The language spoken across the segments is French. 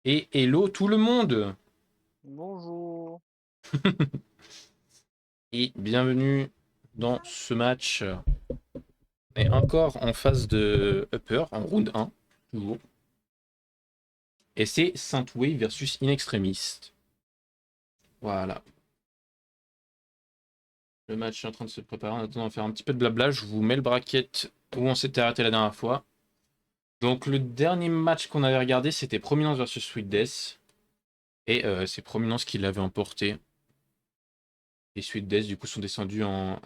Et hello tout le monde. Bonjour. Et bienvenue dans ce match. On est encore en phase de upper, en round 1, toujours. Et c'est Saint-Way versus In Extremis. Voilà. Le match est en train de se préparer. En attendant de faire un petit peu de blabla, je vous mets le bracket où on s'était arrêté la dernière fois. Donc le dernier match qu'on avait regardé, c'était Prominence versus Sweet Death. Et c'est Prominence qui l'avait emporté. Les Sweet Death, du coup, sont descendus en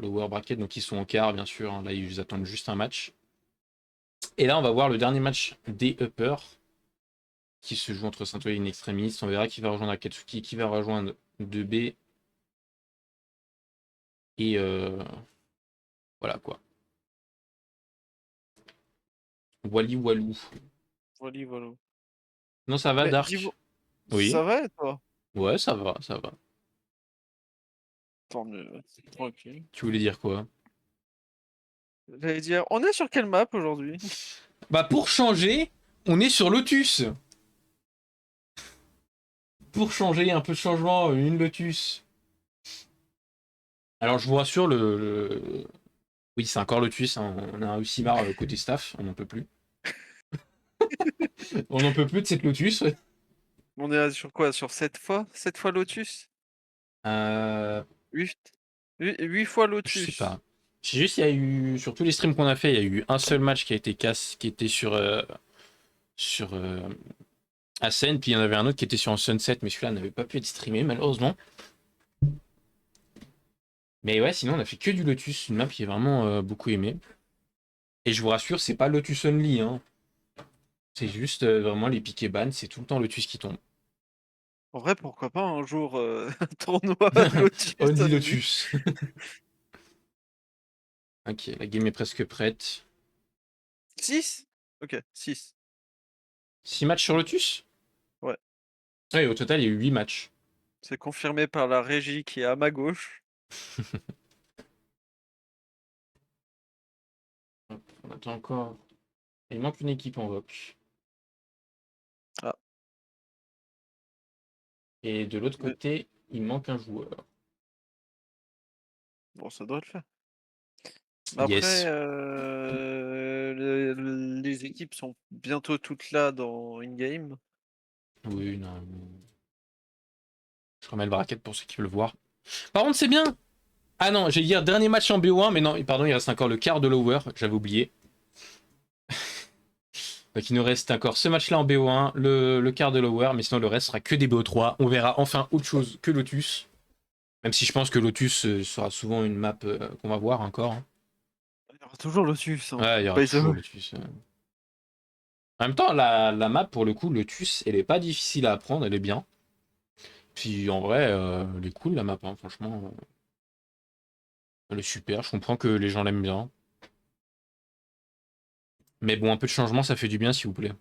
lower bracket, donc ils sont en quart, bien sûr, hein. Là, ils attendent juste un match. Et là, on va voir le dernier match des uppers qui se joue entre Saint-Ouen et In Extremis. On verra qui va rejoindre Akatsuki, qui va rejoindre 2B. Et voilà quoi. Wally Walou. Voilà, voilà. Non, ça va, Mais Dark? dis-moi, Oui. ça va et toi? Ouais, ça va, ça va. Tant mieux, tranquille. Tu voulais dire quoi? J'allais dire, on est sur quelle map aujourd'hui? Bah, pour changer, on est sur Lotus. Pour changer, un peu de changement, une Lotus. Alors, je vous rassure, oui, c'est encore Lotus, hein. On a aussi marre côté staff, on n'en peut plus. On n'en peut plus de cette Lotus. On est sur quoi? Sur 7 fois? 7 fois Lotus? Euh, 8, 8 fois je sais Lotus. pas. C'est juste, il y a eu, sur tous les streams qu'on a fait, il y a eu un seul match qui a été casse, qui était sur Ascend, puis il y en avait un autre qui était sur un Sunset, mais celui-là n'avait pas pu être streamé, malheureusement. Mais ouais, sinon, on a fait que du Lotus, une map qui est vraiment beaucoup aimée. Et je vous rassure, c'est pas Lotus Only, hein. C'est juste vraiment les piquets ban, c'est tout le temps Lotus qui tombe. En vrai, pourquoi pas un jour un tournoi Lotus Only only. Lotus. Ok, la game est presque prête. 6? Ok, 6. 6 matchs sur Lotus? Ouais, Ouais, au total, il y a eu 8 matchs. c'est confirmé par la régie qui est à ma gauche. Hop, on attend encore. Il manque une équipe en VOC. Ah, Et de l'autre mais côté, il manque un joueur. bon, ça doit le faire. Mais après, Yes. les équipes sont bientôt toutes là dans in-game. Oui, non. Je remets le bracket pour ceux qui veulent le voir. Par contre, c'est bien. Ah non, j'ai dire dernier match en BO1, mais non, pardon, il reste encore le quart de lower, j'avais oublié. Donc il nous reste encore ce match-là en BO1, le quart de lower, mais sinon le reste sera que des BO3. On verra enfin autre chose que Lotus. Même si je pense que Lotus sera souvent une map qu'on va voir encore, hein. Il y aura toujours Lotus, hein, Ouais, il y aura by the toujours way. Lotus. En même temps, la map, pour le coup, Lotus, elle est pas difficile à apprendre, elle est bien. Puis en vrai, elle est cool la map, hein, franchement. Elle est super, je comprends que les gens l'aiment bien. Mais bon, un peu de changement, ça fait du bien, s'il vous plaît.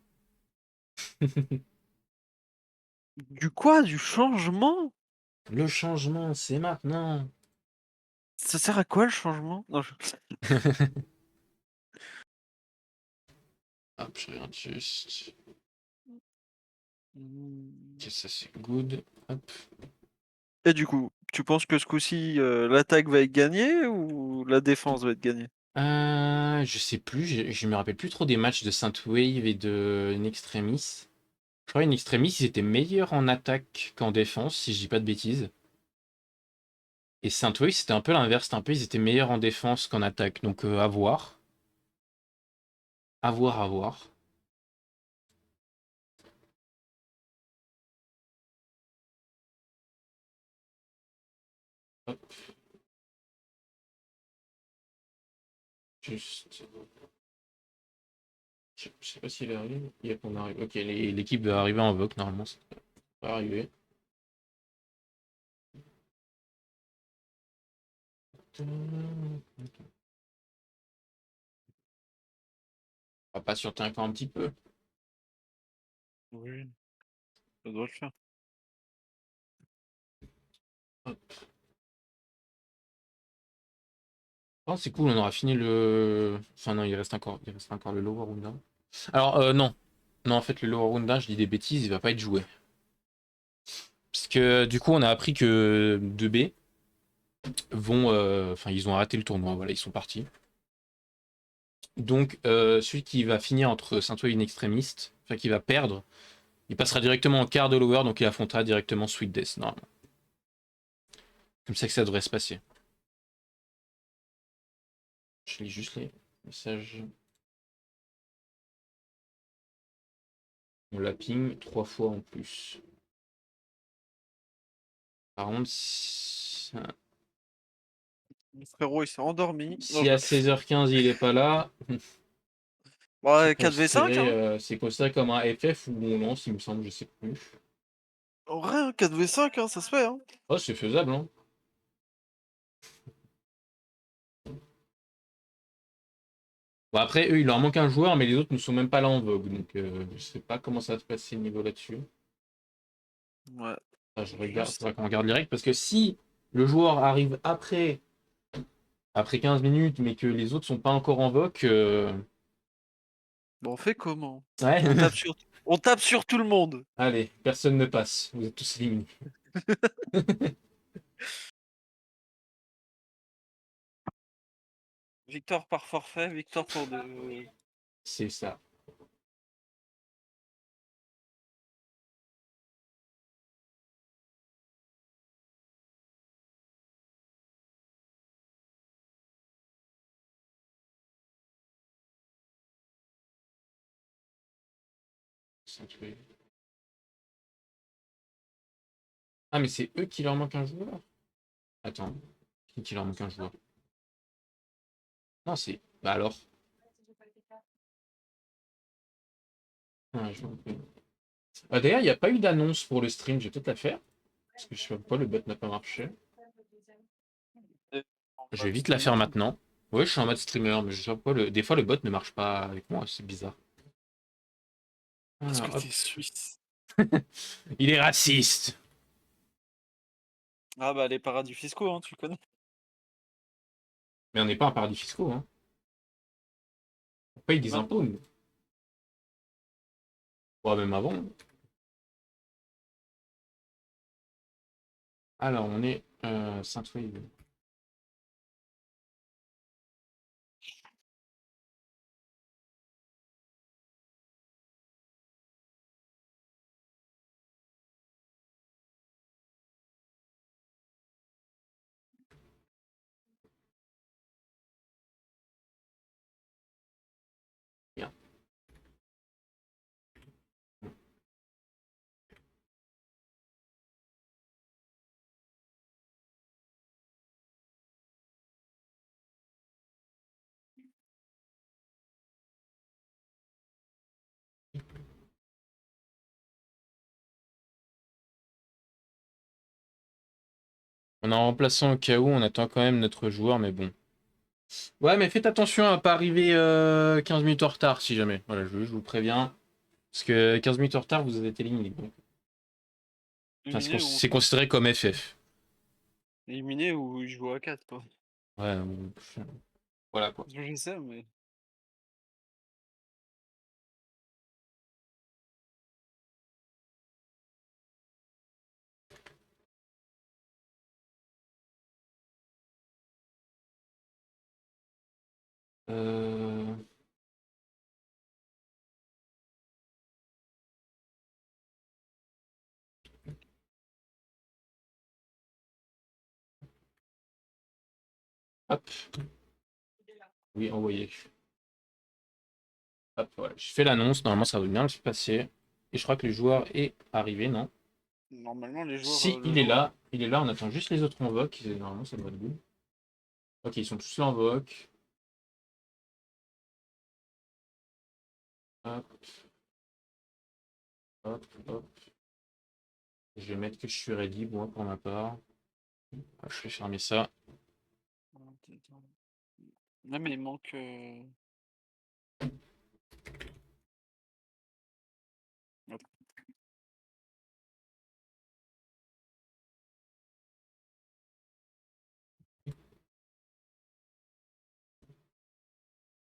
Du quoi? Du changement? Le changement, c'est maintenant. Ça sert à quoi le changement? Non, Hop, je regarde juste. Hmm. Ok, ça c'est good. Hop. Et du coup, tu penses que ce coup-ci, l'attaque va être gagnée ou la défense va être gagnée? Je sais plus, je me rappelle plus trop des matchs de Saint-Wave et de Nextremis. Je crois que Nextremis, ils étaient meilleurs en attaque qu'en défense, si je dis pas de bêtises. Et Saint-Wave, c'était un peu l'inverse, c'était un peu, ils étaient meilleurs en défense qu'en attaque. Donc à voir. À voir, à voir. Hop, juste. Je sais pas s'il arrive. Yep, on arrive. Ok, l'équipe va arriver en VOC, normalement. Ça va arriver. On va patienter encore un petit peu. Oui, ça doit le faire. Hop. Oh, c'est cool, on aura fini le. Enfin, non, il reste encore le lower round là. Alors, non. Non, en fait, le Lower Round 1, je dis des bêtises, il va pas être joué. Parce que du coup, on a appris que 2B vont. Enfin, ils ont arrêté le tournoi, voilà, ils sont partis. Donc, celui qui va finir entre Saint-Ouen et une extrémiste, enfin, qui va perdre, il passera directement en quart de Lower, donc il affrontera directement Sweet Death, normalement. Comme ça que ça devrait se passer. Je lis juste les messages. On la ping 3 fois en plus. Par contre, Mon frérot, il s'est endormi. Non, si à 16h15 il est pas là, ouais, 4v5, hein. c'est considéré comme un FF ou on lance, il me semble, je sais plus. En vrai, hein, 4v5, hein, ça se fait, hein. Oh, c'est faisable, hein. Bon, après, eux, il leur manque un joueur, mais les autres ne sont même pas là en vogue. Donc, je sais pas comment ça va se passer niveau là-dessus. Ouais, Ah, je regarde, juste. faudra qu'on regarde direct. Parce que si le joueur arrive après 15 minutes, mais que les autres sont pas encore en vogue, Bon, on fait comment? ouais. On tape sur tout le monde. Allez, personne ne passe. Vous êtes tous éliminés. Victoire par forfait, victoire pour de. C'est ça. Ah, mais c'est eux qui leur manque un joueur? Attends, qui leur manque un joueur? Non, c'est. Bah alors. Ah, je m'en rappelle. Ah, d'ailleurs, il n'y a pas eu d'annonce pour le stream, je vais peut-être la faire. Parce que je sais pas pourquoi le bot n'a pas marché. En Je vais mode vite la faire streamer. maintenant. Oui, je suis en mode streamer, mais je sais pas pourquoi des fois le bot ne marche pas avec moi, c'est bizarre. Parce Voilà, que hop. t'es suisse. Il est raciste. Ah bah les paradis fiscaux, hein, tu le connais. Mais on n'est pas un paradis fiscaux, hein. On paye des impôts, Maintenant. nous. Ouais, même avant. Alors, on est Saint-Ouen. Bien. On a un remplaçant au cas où, on attend quand même notre joueur, mais bon. Ouais, mais faites attention à pas arriver 15 minutes en retard, si jamais. Voilà, je vous préviens. Parce que 15 minutes en retard, vous êtes éliminé. Donc. Enfin, Éliminé ou c'est considéré comme FF. éliminé ou je joue à 4 quoi. Ouais, voilà quoi. Je sais, mais. Euh, Hop, oui, envoyé. Hop, voilà. Je fais l'annonce, normalement ça va bien se passer. Et je crois que le joueur est arrivé, non? Normalement, les joueurs. Si, Le joueur. il est là, on attend juste les autres en voc. Normalement ça devrait être good. Ok, ils sont tous là en voc. Hop, hop, hop. Je vais mettre que je suis ready, moi, pour ma part. Je vais fermer ça. Non, mais il manque. Hop.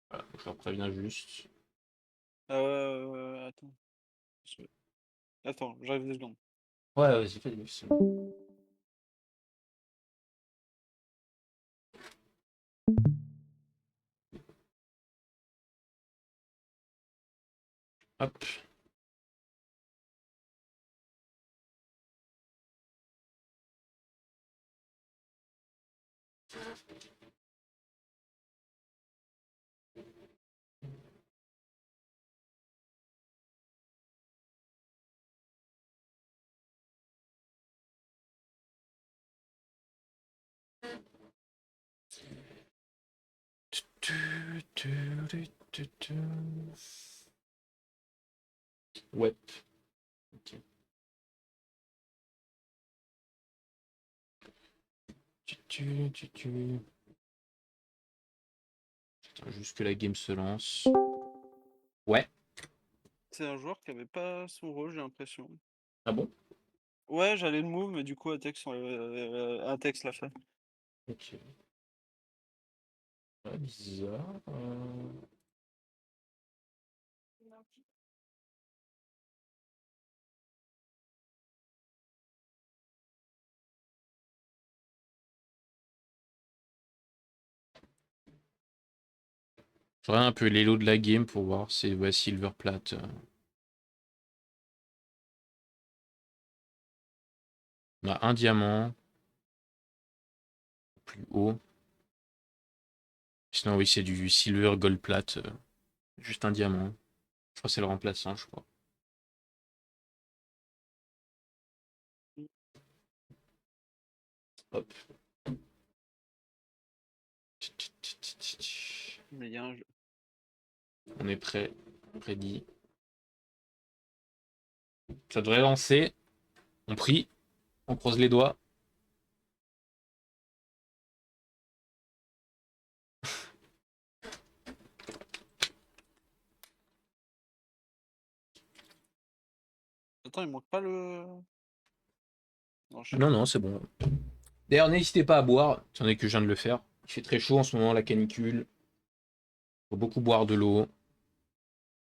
Voilà, je leur préviens juste. Attends. Je- Attends, j'arrive 2 secondes. Ouais, vas-y, fais des Hop. Ouais. Ok. Attends, juste que la game se lance. Ouais. C'est un joueur qui avait pas son rôle, j'ai l'impression. Ah bon? Ouais, j'allais le move, mais du coup, un texte l'a fait. Ok. Ouais, bizarre. Je regarde un peu l'élo de la game pour voir si ouais, Silver Plate. On a un diamant. Plus haut. Sinon, oui, c'est du Silver Gold Plate. Juste un diamant. Je crois que c'est le remplaçant, je crois. Hop. Mais il y a un jeu. On est prêt. Ready. Ça devrait lancer. On prie. On croise les doigts. Attends, il manque pas le. Non, je sais Non, plus. non, c'est bon. D'ailleurs, n'hésitez pas à boire. C'en est que je viens de le faire. Il fait très chaud en ce moment, la canicule. Faut beaucoup boire de l'eau.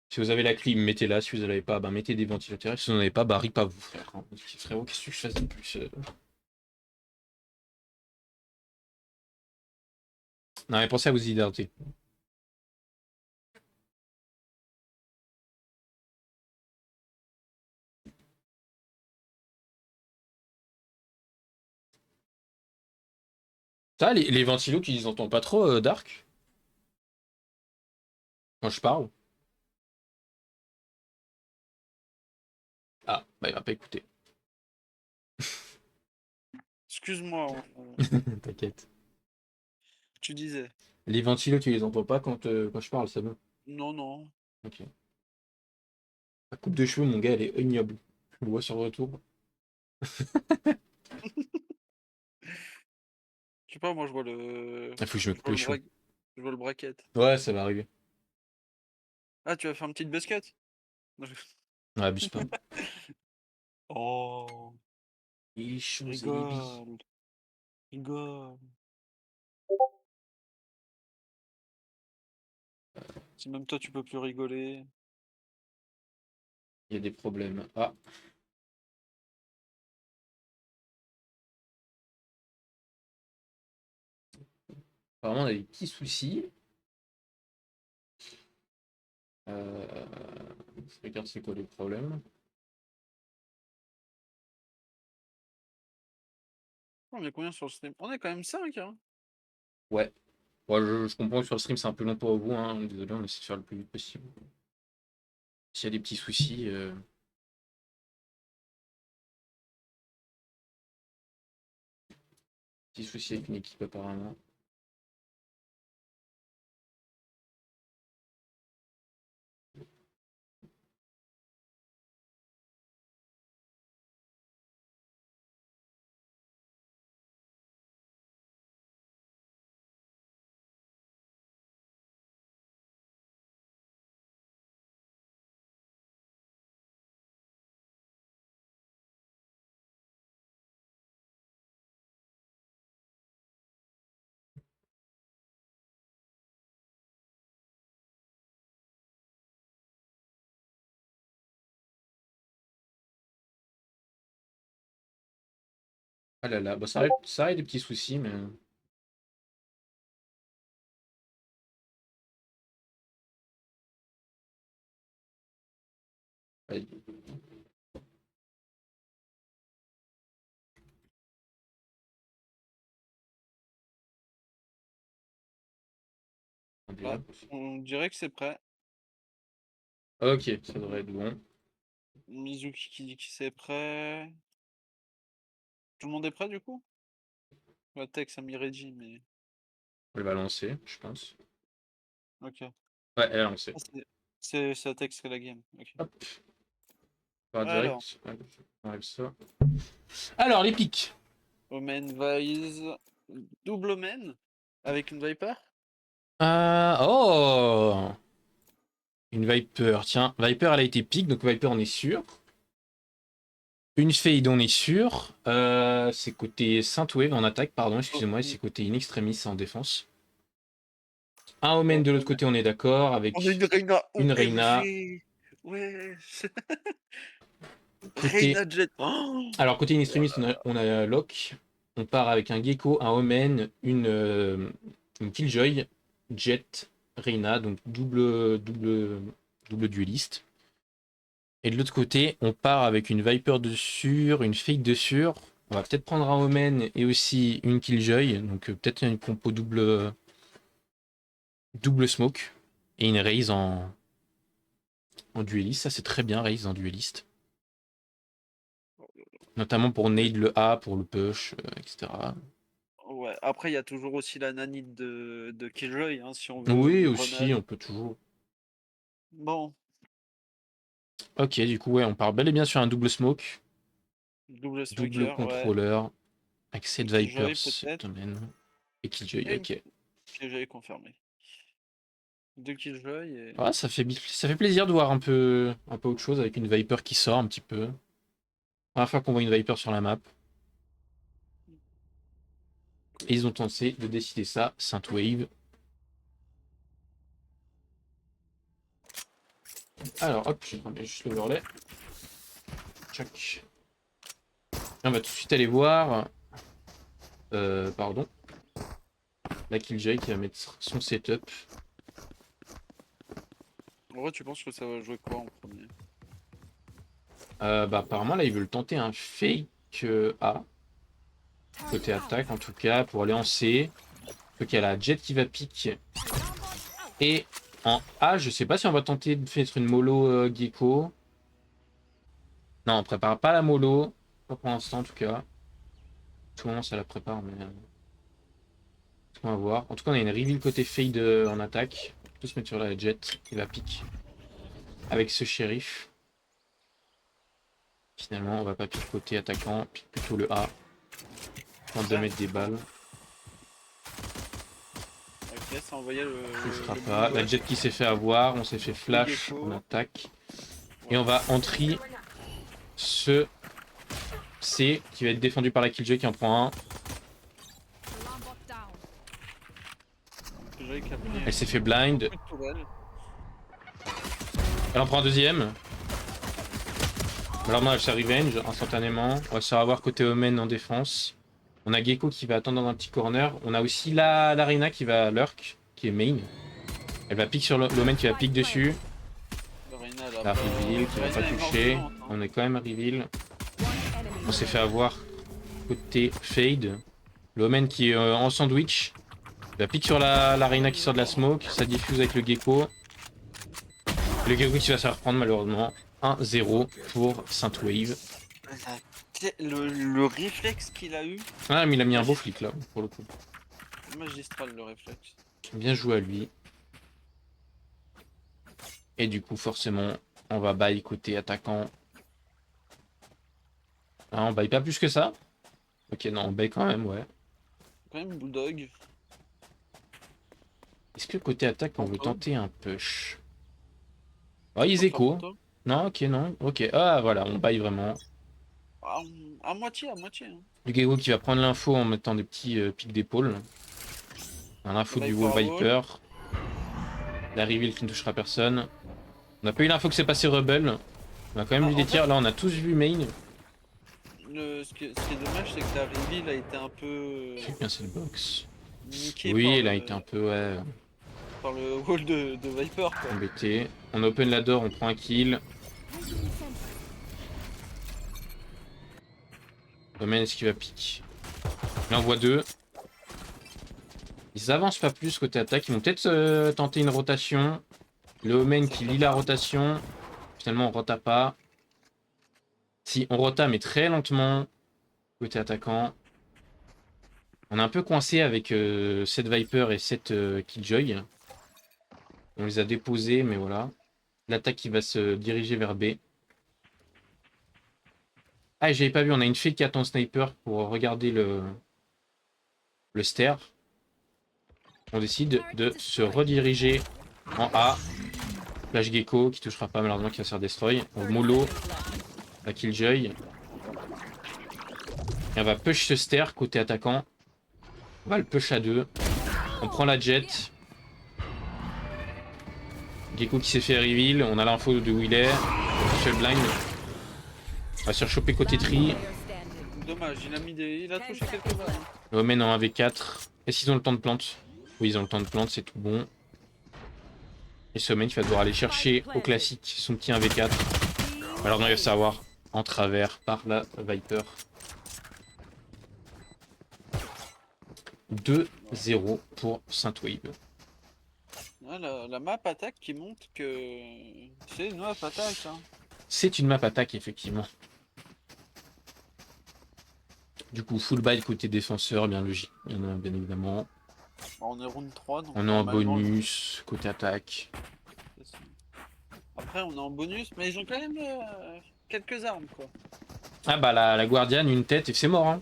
Si vous avez la clim, mettez-la. Si vous n'en avez pas, bah, mettez des ventilateurs. Si vous n'en avez pas, bah, rip à vous, frère. Hein. Frérot, qu'est-ce que je fasse de plus Non, mais pensez à vous hydrater. Ça, les ventilos qu'ils entendent pas trop, Dark, quand je parle. Ah, bah, il va pas écouter. Excuse-moi, T'inquiète. tu disais. Les ventilos, tu les entends pas quand je parle, ça me. Non, non. Ok. La coupe de cheveux, mon gars, elle est ignoble. Je le vois sur le retour. Je sais pas, moi je vois le. Il faut que je me Je coupe vois les le cheveux. Je vois le bracket. Ouais, ça va arriver. Ah, tu vas faire une petite basket? Non, Ouais, abuse pas. Oh, Les choses et les billes. rigole, rigole. Si même toi tu peux plus rigoler. Il y a des problèmes. Ah, apparemment, on a des petits soucis. Euh... Je regarde c'est quoi les problèmes. On est combien sur le stream? On est quand même 5 hein. Ouais. Ouais, je comprends que sur le stream, c'est un peu long pour vous. Hein. Désolé, on essaie de faire le plus vite possible. S'il y a des petits soucis. Petits soucis avec une équipe, apparemment. Ah là là, bah, ça a des petits soucis, mais... Ouais, on Là, dirait. on dirait que c'est prêt. Ok, ça devrait être bon. Mizuki qui dit que c'est prêt. Tout le monde est prêt du coup? La tech, ça m'y rédit, mais. Elle va lancer, je pense. Ok. Ouais, elle a lancé. Ah, c'est la tech, c'est la game. Ok. Hop, par Alors, direct. Ouais, on enlève ça. Alors, les pics. Omen Vise. Double Omen avec une Viper. Oh! Une Viper. Tiens, Viper, elle a été pique, donc Viper, on est sûr. Une Fade, on est sûr. C'est côté Saint-Wave en attaque, pardon, excusez-moi, et c'est côté In Extremis en défense. Un Omen de l'autre côté, on est d'accord, On a avec une Reina une Reina. OMG. Ouais. Côté... Reina Jet. Oh, Alors, côté In oh Extremis, là là. on a Locke. On part avec un Gecko, un Omen, une Killjoy, Jet, Reina, donc double dueliste. Et de l'autre côté, on part avec une Viper dessus, une Fake dessus. On va peut-être prendre un Omen et aussi une Killjoy. Donc peut-être une compo double smoke. Et une Raze en dueliste. Ça c'est très bien, Raze en dueliste. Notamment pour nade le A, pour le push, etc. Ouais. Après, il y a toujours aussi la nanite de Killjoy, hein, si on veut Oui, une aussi, grenade. on peut toujours. Bon, Ok, du coup, ouais, on part bel et bien sur un double smoke. double Double smoker, ouais. contrôleur. Avec Une 7 Vipers Killjoy cette peut-être. domaine. Et Killjoy, Et une ok. Killjoy confirmée. Deux Killjoy et. Ah, ça fait plaisir de voir un peu autre chose avec une Viper qui sort un petit peu. Première fois qu'on voit une Viper sur la map. Et ils ont tenté de décider ça, Saint-Wave. Alors, hop, je remets juste l'overlay. Tchac. On va tout de suite aller voir. Pardon. La Killjoy qui va mettre son setup. En vrai, tu penses que ça va jouer quoi en premier? Bah, apparemment, là, ils veulent tenter un fake A. Côté attaque, en tout cas, pour aller en C. Donc, il y a la Jet qui va pique. Et en A, je sais pas si on va tenter de faire une mollo Gecko. Non, on prépare pas la mollo. Pas pour l'instant, en tout cas. Tout le monde, ça la prépare, mais... on va voir. En tout cas, on a une reveal côté fade en attaque. On peut se mettre sur la Jet. Il va pique. Avec ce shérif. Finalement, on va pas pique côté attaquant. Pique plutôt le A. Tente de mettre des balles. Ok, ça envoyait Touchera le pas. La Bulldog, Jet qui s'est fait avoir. On s'est fait le flash en Gecko. attaque. Et Ouais. on va entry ce C qui va être défendu par la Killjoy qui en prend un. Killjoy qui a Elle s'est pris fait blind. beaucoup de tourelles. Elle en prend un deuxième. Malheureusement, elle se revenge instantanément. On va se faire avoir côté Omen en défense. On a Gecko qui va attendre dans un petit corner. On a aussi la Reina qui va lurk, qui est main. Elle va pique sur l'Omen qui va pique dessus. Reina, elle a La pas. reveal qui va pas Reina est morte toucher. vivante, hein. On est quand même à reveal. On s'est fait avoir côté fade. L'Omen qui est en sandwich. Il va pique sur la Reina qui sort de la smoke. Ça diffuse avec le Gecko. Le Gecko qui va se faire reprendre malheureusement. 1-0 pour Saint-Wave. Le réflexe qu'il a eu. Ah, mais il a mis un beau flic là, pour le coup. Magistral le réflexe. Bien joué à lui. Et du coup, forcément, on va bail côté attaquant. Ah, on baille pas plus que ça. Ok, non, on baille quand même, ouais. Quand même Bulldog. Est-ce que côté attaque, on veut Fantôme. tenter un push? Oh, ils Pour faire écho. fantôme. Non, ok, non. Ok, ah voilà, on baille vraiment. Ah, à moitié, à moitié. Hein. Le Gego qui va prendre l'info en mettant des petits pics d'épaule. L'info du Viper Wall Wall. Viper. La reveal qui ne touchera personne. On n'a pas eu l'info que c'est passé Rebel. On a quand même Ah, vu en des fait, tirs. Là, on a tous vu main. Ce qui est dommage, c'est que la reveal a été un peu J'ai bien cette box. niquée Oui, par elle a été un peu, ouais, le wall de Viper, quoi. embêté. On open la door, on prend un kill. Domaine, est-ce qu'il va pique? Là, on voit deux. Ils avancent pas plus côté attaque. Ils vont peut-être tenter une rotation. Le Omen qui lit la rotation. Finalement, on rota pas. Si, on rota, mais très lentement. Côté attaquant. On est un peu coincé avec cette Viper et cette Killjoy. On les a déposés, mais voilà. L'attaque qui va se diriger vers B. Ah, et j'avais pas vu, on a une fée qui attend sniper pour regarder le stair. On décide de se rediriger en A. Flash Gecko qui touchera pas malheureusement, qui va se faire destroy. On mollo la Killjoy. Et on va push ce stair côté attaquant. On va le push à deux. On prend la jet. Gecko qui s'est fait reveal. On a l'info de où il est. Seul blind. On va se faire choper côté tri. Dommage, il a touché quelques balles. Le Omen en 1v4. Est-ce qu'ils ont le temps de plante? Oui, ils ont le temps de plante, c'est tout bon. Et ce Omen qui va devoir aller chercher au classique son petit 1v4. Alors on va se savoir en travers par la Viper. 2-0 pour Saint-Wave. Ouais, la map attaque qui montre que c'est une map attaque. Hein. C'est une map attaque, effectivement. Du coup, full buy côté défenseur, bien logique, bien évidemment. Bon, on est round 3. Donc On est en normalement, bonus côté attaque. Après, on est en bonus, mais ils ont quand même quelques armes, quoi. Ah bah la Guardian, une tête et c'est mort. Hein.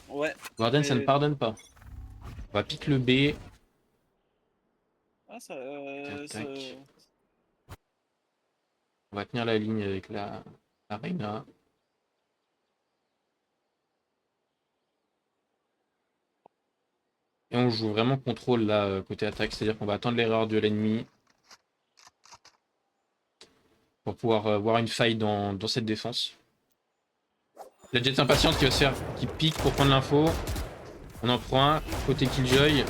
Ouais. Guardian, ça ne pardonne pas. On va piquer le B. Ah, On va tenir la ligne avec la Reina. Et on joue vraiment contrôle là côté attaque, c'est-à-dire qu'on va attendre l'erreur de l'ennemi pour pouvoir voir une faille dans cette défense. La jet impatiente qui va se faire, qui pique pour prendre l'info. On en prend un côté Killjoy.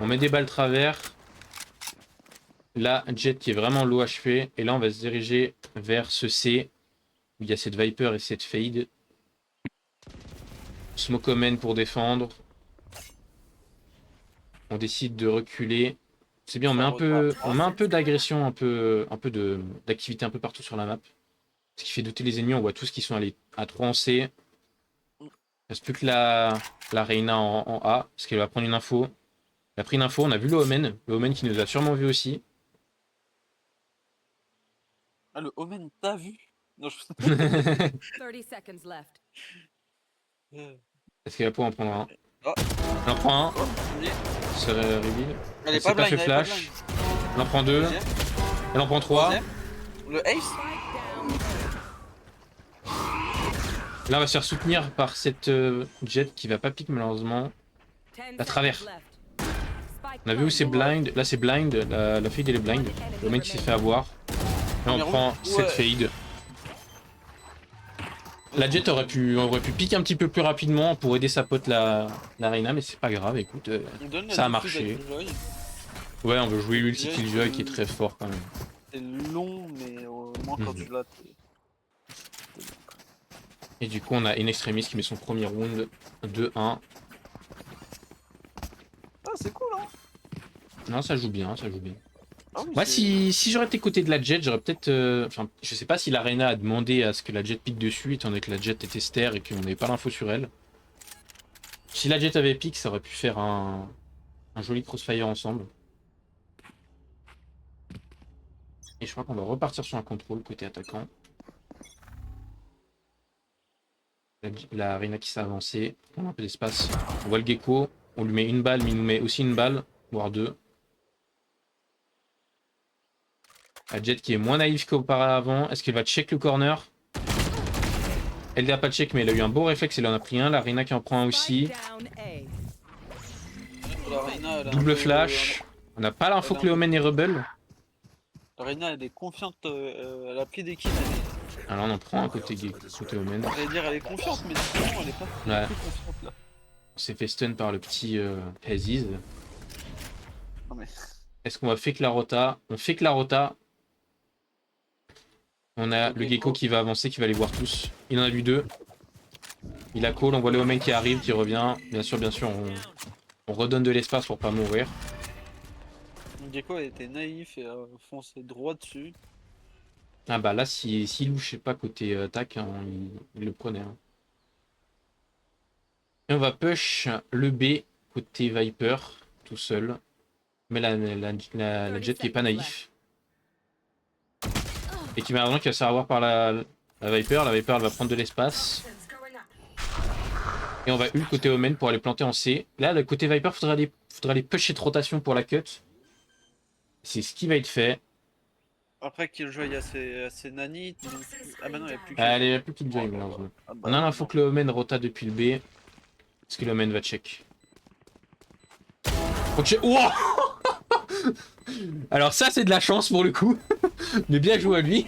On met des balles travers. La jet qui est vraiment low HP. Et là on va se diriger vers ce C où il y a cette Viper et cette Fade. Smoke Omen pour défendre. On décide de reculer. C'est bien, on met un peu d'agression, un peu d'activité un peu partout sur la map. Ce qui fait douter les ennemis, on voit tous qui sont allés à 3 en C. Il ne reste plus que la Reina en A, parce qu'elle va prendre une info. Elle a pris une info, on a vu le Omen qui nous a sûrement vu aussi. Ah, le Omen t'a vu? Non, je... 30 seconds left. Est-ce qu'elle va pouvoir en prendre un? Oh. Elle en prend un. Oh, C'est reveal. elle est pas blind, fait flash. Elle en prend deux. Elle en prend trois. Le ace. Là, on va se faire soutenir par cette jet qui va pas pique malheureusement. À travers. On a vu où c'est blind. Là, c'est blind. La fade, elle est blind. Le mec qui s'est fait avoir. Là, on prend cette fade. La jet aurait pu piquer un petit peu plus rapidement pour aider sa pote la Reina, mais c'est pas grave, écoute, ça a marché. Ouais, on veut jouer l'ulti Killjoy qui est très fort quand même. C'est long, mais au moins quand tu l'as, Et du coup, on a In Extremis qui met son premier round 2-1. Ah, c'est cool, hein. Non, ça joue bien, ça joue bien. Ah oui, Moi, si j'aurais été côté de la jet, j'aurais peut-être... Enfin, je sais pas si l'Arena a demandé à ce que la jet pique dessus, étant donné que la jet était ster et qu'on n'avait pas l'info sur elle. Si la jet avait pique, ça aurait pu faire un joli crossfire ensemble. Et je crois qu'on va repartir sur un contrôle côté attaquant. La Arena qui s'est avancée, on a un peu d'espace. On voit le Gecko, on lui met une balle, mais il nous met aussi une balle, voire deux. La jet qui est moins naïve qu'auparavant. Est-ce qu'elle va check le corner? Elle n'a pas check, mais elle a eu un beau réflexe, elle en a pris un. La Reina qui en prend un aussi. Double flash. On n'a pas l'info que le Omen est rebelle. La Reina, elle est confiante, elle a pris des kills, Alors on en prend un côté Omen. J'allais dire elle est confiante, mais non, elle est pas Ouais. plus confiante là. On s'est fait stun par le petit Aziz. Non mais. Est-ce qu'on va fake la rota? On fake la rota. On a le gecko qui va avancer, qui va les voir tous. Il en a vu 2. Il a call, on voit le Omen qui arrive, qui revient. Bien sûr, on redonne de l'espace pour pas mourir. Gecko a été naïf et a foncé droit dessus. Ah bah là, s'il louchait pas côté attaque, hein, il le prenait. Hein. Et on va push le B côté Viper, tout seul. Mais la jet qui est pas naïf. Et qui malheureusement qui va se faire avoir par la Viper. La Viper elle va prendre de l'espace. Et on va ult côté Omen pour aller planter en C. Là, le côté Viper, faudra aller push cette rotation pour la cut. C'est ce qui va être fait. Après Killjoy a ses nanites. Ah bah non, il n'y a plus Allez, il n'y a plus Killjoy malheureusement. Ah bah On a l'info que le Omen rota depuis le B. Est-ce que le Omen va check? Ok. Wow. Alors ça c'est de la chance pour le coup. Mais bien joué à lui.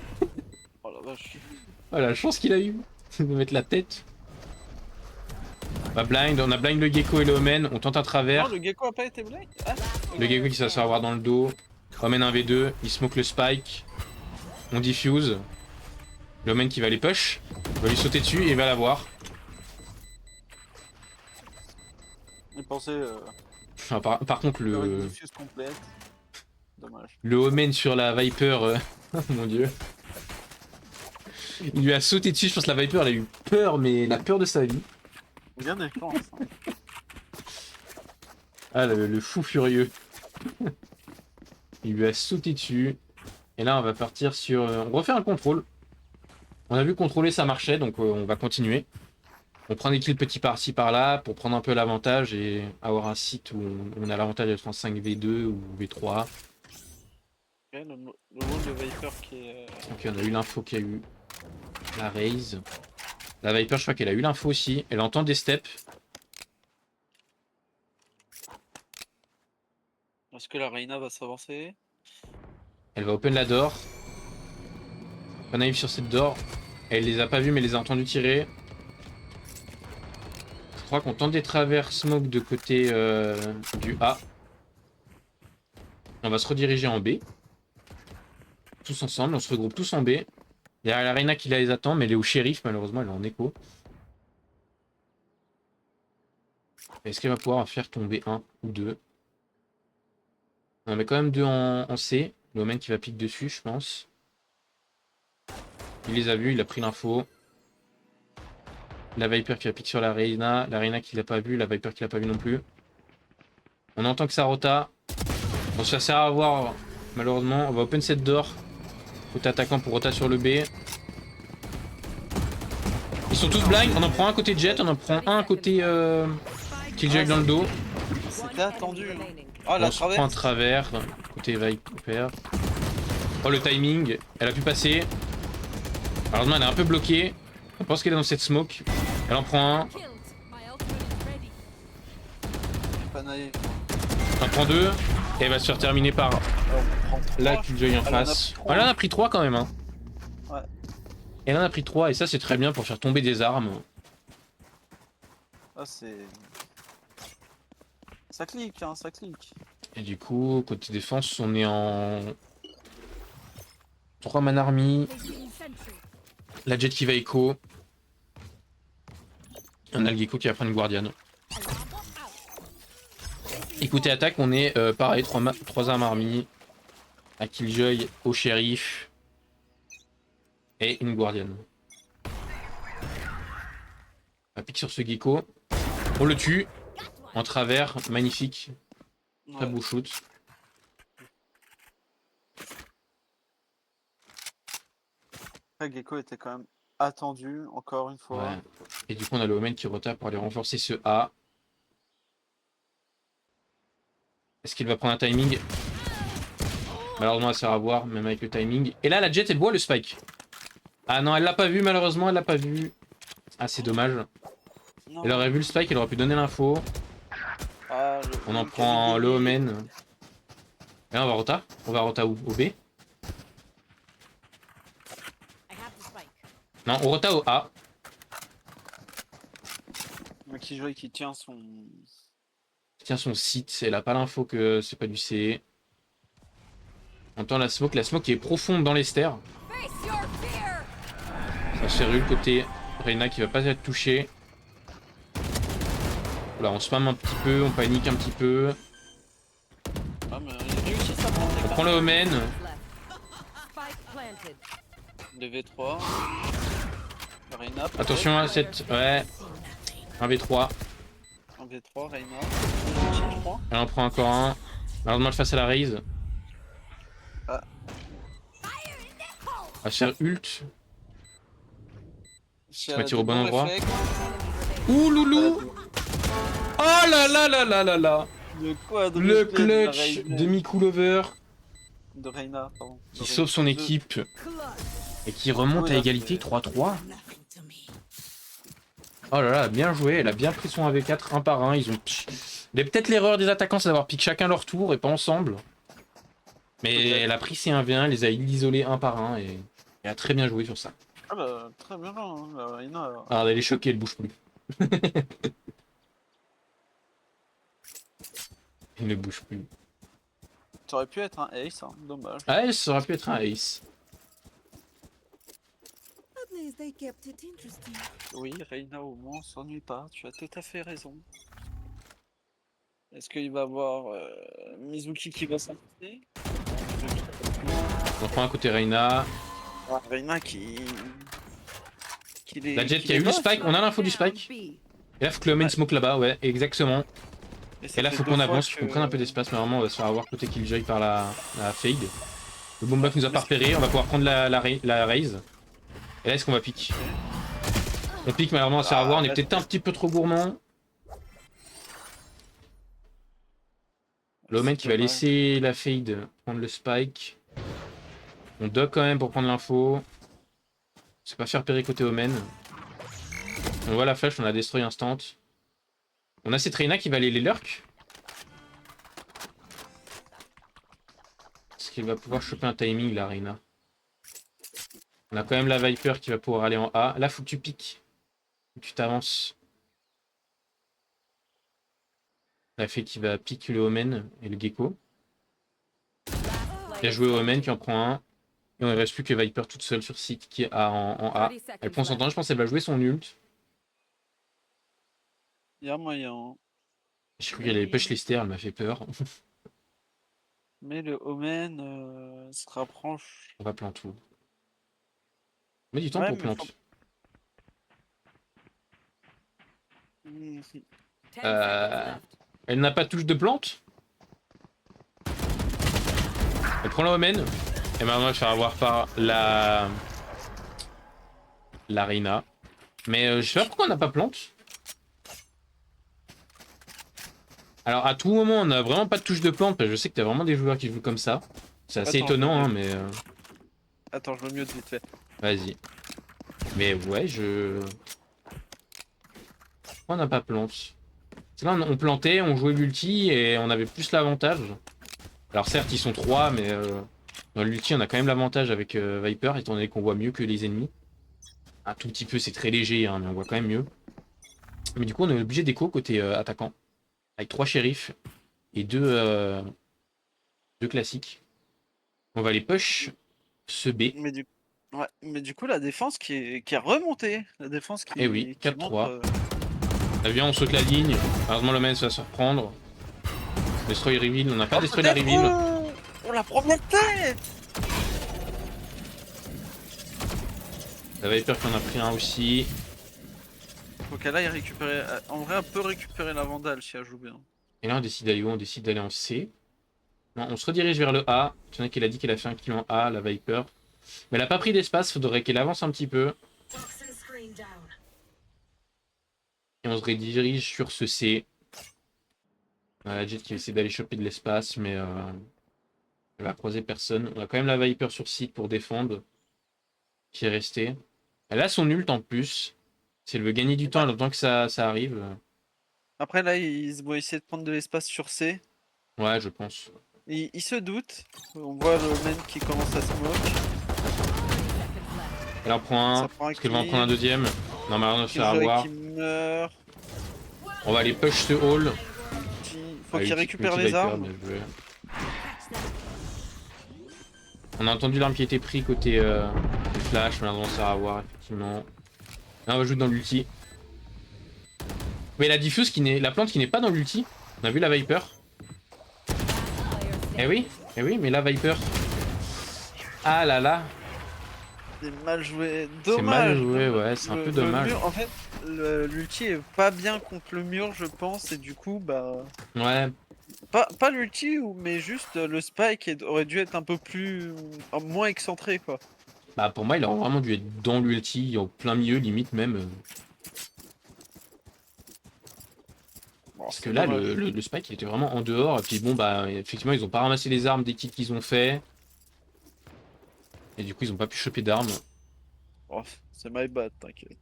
Oh la vache. Oh la chance qu'il a eu de mettre la tête. On a blind le gecko et le Omen. On tente un travers. Non, le gecko a pas été blind. Ah, Le gecko qui va se faire avoir dans le dos. Omen 1v2. Il smoke le spike. On diffuse. Le Omen qui va les push. Il va lui sauter dessus et il va l'avoir. il pensait Enfin, par contre faire une le diffuse complète. Dommage. Omen sur la Viper. Oh mon dieu. Il lui a sauté dessus. Je pense que la Viper elle a eu peur, mais la peur de sa vie. Bien des chances. Hein. Ah, le fou furieux. Il lui a sauté dessus. Et là, on va partir sur... On refait un contrôle. On a vu contrôler, ça marchait, donc on va continuer. On prend des kills petit par-ci, par-là, pour prendre un peu l'avantage et avoir un site où on a l'avantage d'être en 5v2 ou v3. Ok, le rôle de Viper qui est... Ok, on a eu l'info qu'il y a eu la raise. La Viper, je crois qu'elle a eu l'info aussi. Elle entend des steps. Est-ce que la Reina va s'avancer? Elle va open la door. Pas naïf sur cette door. Elle les a pas vus mais elle les a entendus tirer. Je crois qu'on tente des travers smoke de côté du A. On va se rediriger en B. Tous ensemble, on se regroupe tous en B. Il y a la Reina qui les attend mais elle est au shérif malheureusement, elle est en écho. Est-ce qu'elle va pouvoir faire tomber un ou deux? On en met quand même deux en C. Le Omen qui va piquer dessus, je pense. Il les a vus, il a pris l'info. La Viper qui va piquer sur la Reina qui l'a pas vu, la Viper qui l'a pas vu non plus. On entend que ça rota. Bon, ça sert à voir malheureusement. On va open cette door. Côté attaquant pour rota sur le B. Ils sont tous blind. On en prend un côté jet, on en prend un côté Killjoy dans le dos. C'était attendu. Hein. Ah, la On se prend un travers. Côté Viper. Oh, le timing. Elle a pu passer. Malheureusement, elle est un peu bloquée. On pense qu'elle est dans cette smoke. Elle en prend un. Pas naïf. Elle en prend deux. Et elle va se faire terminer par la Killjoy en face. Elle en a pris 3 quand même. Hein. Ouais. Elle en a pris 3 et ça c'est très bien pour faire tomber des armes. Ah, c'est... Ça clique, hein, ça clique. Et du coup, côté défense, on est en 3 man army. La jet qui va écho. On a le gecko qui va prendre une guardiane. Écoutez, attaque, on est pareil, 3 armes army. À Killjoy, au shérif. Et une guardiane. On pique sur ce gecko. On le tue. En travers, magnifique. Très beau shoot. Après, Gecko était quand même attendu, encore une fois. Ouais. Et du coup, on a le Omen qui retape pour aller renforcer ce A. Est-ce qu'il va prendre un timing? Malheureusement, elle sert à voir, même avec le timing. Et là, la jet, elle boit le spike. Ah non, elle l'a pas vu, malheureusement, elle l'a pas vu. Ah, c'est dommage. Non. Elle aurait vu le spike, elle aurait pu donner l'info. Ah, On en prend le Omen. Et là, on va rota où? Au B? Non, on rota au A. Qui joue et qui tient son. Tiens son site, elle a pas l'info que c'est pas du C. On entend la smoke qui est profonde dans les stairs. Face your fear. Ça se fait rue le côté Reyna qui va pas être touché. Là on spam un petit peu, on panique un petit peu. Ah, mais il réussit sa prendre On prend le Omen. Left. Spike planted. Le V3. Reyna. peut-être. Attention à cette... Ouais. Un V3. Un V3, Reyna. Je crois. Elle en prend encore un. Malheureusement face à la raise. Ah. Elle va se faire ult. Je m'a tiré au bon endroit. Ouh loulou. Oh là là là là là là. Le clutch de Mikulöver De Reyna, pardon. qui sauve son équipe et qui remonte à égalité 3-3. Oh là là, bien joué, elle a bien pris son AV4 un par un. Ils ont... Peut-être l'erreur des attaquants, c'est d'avoir piqué chacun leur tour et pas ensemble. Mais elle a pris ses 1v1, les a isolés un par un et elle a très bien joué sur ça. Ah bah, très bien, hein, la Reyna. Ah, elle est choquée, elle bouge plus. Elle ne bouge plus. Ça aurait pu être un ace, hein, dommage. Ah, ça aurait pu être un ace. At least they kept it interesting. Oui, Reyna au moins, on s'ennuie pas, tu as tout à fait raison. Est-ce qu'il va avoir Mizuki qui va s'imposer? On prend un côté Reyna. Ah, Reyna qui La Jet qui a eu le spike, on a l'info du spike. B. Et là, faut que le Omen smoke là-bas, ouais, exactement. Et là, faut qu'on avance, faut qu'on prenne un peu d'espace, mais vraiment, on va se faire avoir côté Killjoy par la fade. Le Boombuck nous a pas repéré, on va pouvoir prendre la raise. Et là, est-ce qu'on va pique? On pique, malheureusement, on va se faire avoir, on est peut-être un petit peu trop gourmand. Le Omen qui va laisser la fade prendre le spike. On dock quand même pour prendre l'info. C'est pas faire périr côté Omen. On voit la flash, on a destroy instant. On a cette Reyna qui va aller les lurk. Est-ce qu'il va pouvoir choper un timing la Reyna? On a quand même la Viper qui va pouvoir aller en A. Là, faut que tu piques. Faut que tu t'avances. La fée qui va piquer le Omen et le Gecko. Bien joué au Omen qui en prend un. Et on ne reste plus que Viper toute seule sur site qui est en A. 30 seconds Elle prend son left. temps, je pense qu'elle va jouer son ult. Il y a moyen. Je crois qu'elle allait push les stairs, elle m'a fait peur. Mais le Omen se rapproche. On va plant tout. On met du temps Ouais, pour mais plant. faut- Mhm. 10 Euh, seconds left. Elle n'a pas de touche de plante. Elle prend la Omen. Et maintenant, elle va se faire avoir par la Reyna. Mais je sais pas pourquoi on n'a pas plante. Alors, à tout moment, on n'a vraiment pas de touche de plante. Parce que je sais que t'as vraiment des joueurs qui jouent comme ça. C'est assez Attends, étonnant, hein, je- mais... Attends, je me mute vite fait. Vas-y. Mais ouais, pourquoi on n'a pas plante? C'est là, on plantait, on jouait l'ulti et on avait plus l'avantage. Alors certes, ils sont 3, mais dans l'ulti, on a quand même l'avantage avec Viper, étant donné qu'on voit mieux que les ennemis. Un tout petit peu, c'est très léger, hein, mais on voit quand même mieux. Mais du coup, on est obligé d'écho côté attaquant. Avec 3 shérifs et 2 classiques. On va les push ce B. Mais du coup, la défense qui est remontée. La défense qui, Eh oui, qui 4-3. montre, Là, bien, on saute la ligne. Malheureusement, le main se va se reprendre. Destroy reveal, on n'a pas destroy la peut-être- reveal. Oh, la première tête. La Viper qui en a pris un aussi. Faut qu'elle aille récupérer. En vrai, elle peut récupérer la Vandale si elle joue bien. Et là, on décide d'aller où? On décide d'aller en C. Non, on se redirige vers le A. Il y en a qui a dit qu'elle a fait un kill en A, la Viper. Mais elle n'a pas pris d'espace, faudrait qu'elle avance un petit peu. Et on se redirige sur ce C. On a la Jet qui essaie d'aller choper de l'espace, mais elle va croiser personne. On a quand même la Viper sur site pour défendre, qui est restée. Elle a son ult en plus. Si elle veut gagner du temps, elle attend que ça arrive. Après, là, ils vont essayer de prendre de l'espace sur C. Ouais, je pense. Il se doute. On voit le main qui commence à smoke. 30 seconds left. Elle en prend un. Ça prend un Est-ce qu'elle va en kill. prendre un deuxième? Non, mais on va se faire Killjoy avoir. qui meurt. On va aller push ce hall. Faut Ah, qu'il ulti- récupère ulti les Viper, armes. bien joué. On a entendu l'arme qui a été pris côté flash, mais on va se faire avoir, effectivement. Là, on va jouer dans l'ulti. Mais la diffuse qui n'est. La plante qui n'est pas dans l'ulti. On a vu la Viper. Eh oui, mais la Viper. Ah là là. C'est mal joué. C'est mal Dommage. joué, ouais, c'est un peu Le dommage. mur, en fait, l'ulti est pas bien contre le mur, je pense, et du coup, bah. Ouais, Pas l'ulti, mais juste le spike aurait dû être un peu plus. Moins excentré, quoi. bah pour moi, il aurait vraiment dû être dans l'ulti, en plein milieu, limite même. Bon, Parce c'est que là, dommage. le spike, il était vraiment en dehors. Et puis bon, bah, effectivement, ils ont pas ramassé les armes des kills qu'ils ont fait. Et du coup, ils ont pas pu choper d'armes. Oh, c'est my bad, t'inquiète.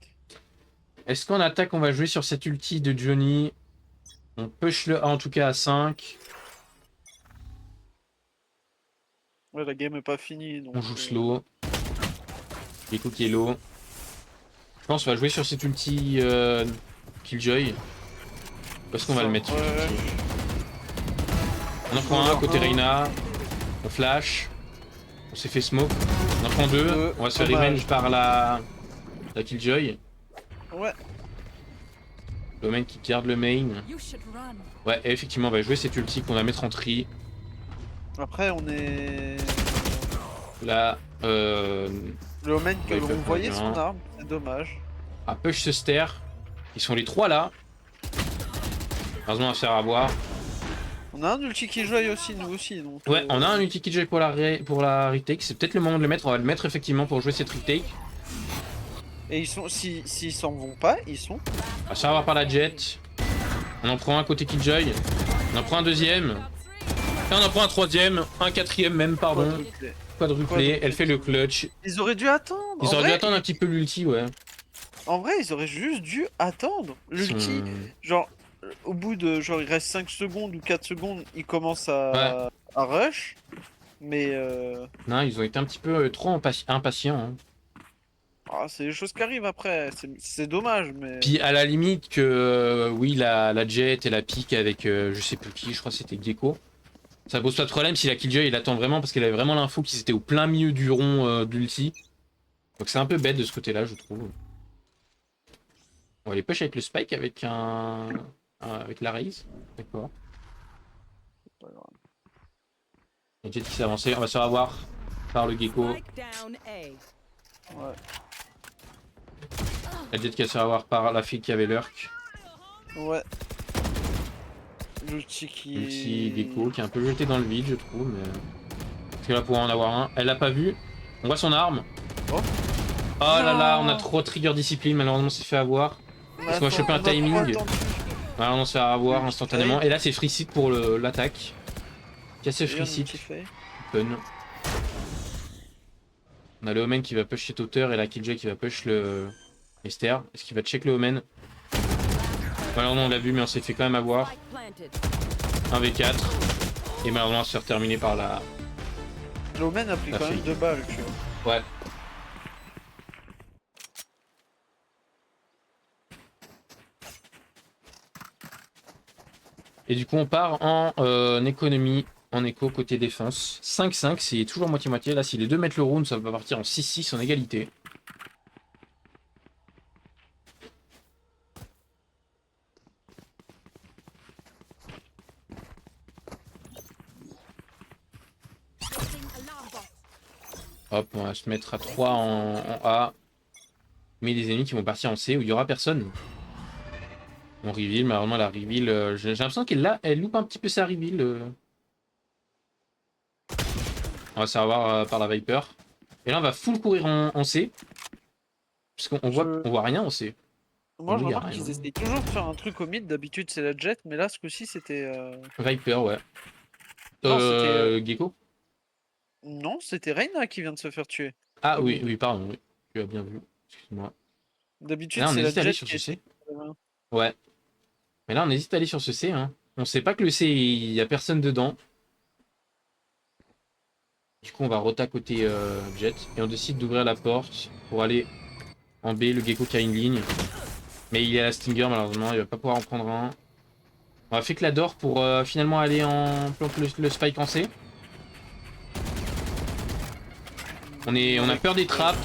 Est-ce qu'en attaque, on va jouer sur cette ulti de Johnny? On push le A en tout cas à 5. Ouais, la game est pas finie, donc. On joue slow. Gecko qui est low. Je pense qu'on va jouer sur cette ulti Killjoy. Parce qu'on va le mettre. Ouais. On en prend un côté Reina. On flash. On s'est fait smoke. On en prend deux. On va se faire Dommage. revenge par la Killjoy. Ouais. Le main qui garde le main. You should run. Ouais, et effectivement, on va jouer cette ulti qu'on va mettre en tri. Après, on est. Là, Le Omen que Ouais, l'on il peut voyait pas son bien. arme, c'est dommage. à push ce stair. Ils sont les trois là. Heureusement, on va se faire avoir. On a un ulti qui joue aussi, nous aussi. Donc, Ouais, on a un ulti Killjoy pour la retake. C'est peut-être le moment de le mettre. On va le mettre effectivement pour jouer cette retake. Et ils sont, s'ils s'en vont pas, ils sont. On va se faire avoir par la jet. On en prend un côté Killjoy. On en prend un deuxième. Et on en prend un troisième. Un quatrième même, pardon. quadruplés. Quadruplé. Elle fait le clutch. Ils auraient dû attendre. Ils En auraient dû vrai, attendre un petit peu l'ulti, ouais. En vrai, ils auraient juste dû attendre. Ils L'ulti, sont- genre, au bout de, genre, il reste 5 secondes ou 4 secondes, ils commencent Ouais. à rush. Mais, Non, ils ont été un petit peu trop impatients. Hein. c'est des choses qui arrivent après. C'est dommage, mais. Puis à la limite que, oui, la jet et la pique avec, je sais plus qui, je crois que c'était Gecko. Ça pose pas de problème si la Killjoy il attend vraiment parce qu'elle avait vraiment l'info qu'ils étaient au plein milieu du rond de l'ulti. Donc c'est un peu bête de ce côté-là, je trouve. On va aller push avec le spike avec avec la raise. D'accord. La jet qui s'est avancée, on va se faire avoir par le Gecko. Spike down A. Ouais. La jet qui va se faire avoir par la fille qui avait lurk. Ouais. L'ulti qui. Ulti Gecko qui est un peu jeté dans le vide, je trouve. Mais... Parce qu'elle va pouvoir en avoir un. Elle l'a pas vu. On voit son arme. Oh. Oh là là, on a Non. trop trigger discipline, malheureusement on s'est fait avoir. Est-ce qu'on va choper un On a trop timing? attendu. Voilà, on se fait avoir Ulti instantanément. fake. Et là c'est free seat pour l'attaque. Casser Et free un seat. ulti fake. Open. On a le Omen qui va push cet auteur et la Killjoy qui va push le Esther. Est-ce qu'il va check le Omen? Malheureusement on l'a vu mais on s'est fait quand même avoir. Spike planted. 1v4. Et malheureusement on va se faire terminer par la... L'Omen a pris La quand même fake. 2 balles, tu vois. Ouais. Et du coup on part en économie, en éco côté défense. 5-5, c'est toujours moitié-moitié. Là si les deux mettent le round, ça va partir en 6-6 en égalité. Hop, on va se mettre à 3 en A. Mais des ennemis qui vont partir en C où il y aura personne. On reveal, malheureusement la reveal, j'ai l'impression qu'elle elle loupe un petit peu sa reveal. On va se faire avoir par la Viper. Et là on va full courir en C. Parce qu'on on voit rien en C. Moi, je Oui, y a remarque qu'ils rien. essayent toujours de faire un truc au mid. D'habitude, c'est la jet, mais là, ce coup-ci, c'était. Viper, ouais. Non, c'était. Gecko. Non, c'était Reina qui vient de se faire tuer. Ah Au oui, mid. oui, pardon, oui. Tu as bien vu. Excuse-moi. D'habitude, Là on c'est la hésite à aller jet sur qui ce C. est. Ouais. Mais là on hésite à aller sur ce C. Hein. On sait pas que le C, il y a personne dedans. Du coup, on va rota côté Jet. Et on décide d'ouvrir la porte pour aller en B. Le Gecko qui a une ligne. Mais il est à la Stinger, malheureusement. Il va pas pouvoir en prendre un. On va faire la d'or pour finalement aller en planter le spike en C. On a peur des trappes.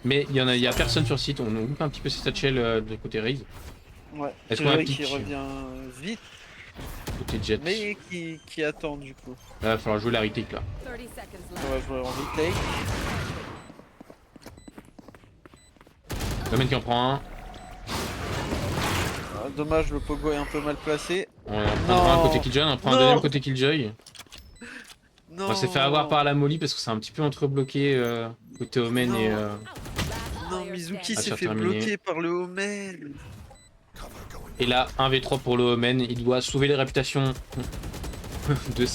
Mais il y a personne sur site. On loupe un petit peu ses satchels de côté Raze. Ouais. Est-ce qu'on a Qui pique revient vite, côté Jet. mais qui attend du coup. Là, il va falloir jouer la retake là. 30 seconds On left. va jouer en retake. Le mec qui en prend un. Ah, dommage, le pogo est un peu mal placé. On en prend un Non. côté Killjoy. On en prend un Non. deuxième côté Killjoy. Non. On s'est fait avoir par la molly parce que c'est un petit peu entrebloqué côté Omen et. Non. Non, Player Mizuki Ah, s'est c'est fait terminé. bloquer par le Omen. Et là, 1v3 pour le Omen. Il doit sauver les réputations de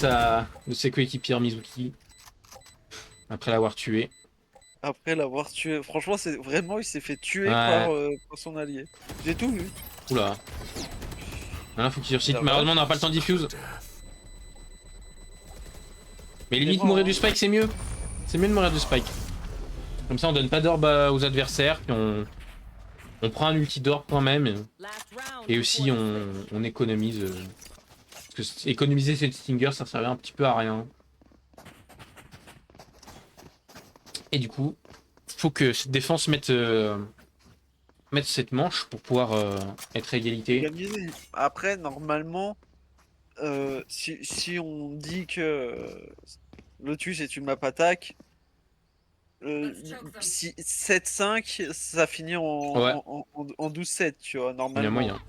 ses coéquipiers Mizuki. Après l'avoir tué. Après l'avoir tué. Franchement, c'est vraiment, il s'est fait tuer Ouais. par son allié. J'ai tout vu. Oula. Là, faut qu'il resite. Ça va. Malheureusement, on n'aura pas le temps de diffuse. Mais limite, bon, mourir hein. du spike, c'est mieux. C'est mieux de mourir du spike. Comme ça, on donne pas d'orbe aux adversaires. Puis on prend un ulti d'orbe quand même. Last round. Et aussi, before the switch. on économise. Parce que économiser cette Stinger, ça servait un petit peu à rien. Et du coup, faut que cette défense mette cette manche pour pouvoir être à égalité. Organisé. Après, normalement, si on dit que Lotus est une map attaque, 7-5, ça finit Ouais. en 12-7, tu vois, Il y a normalement. moyen.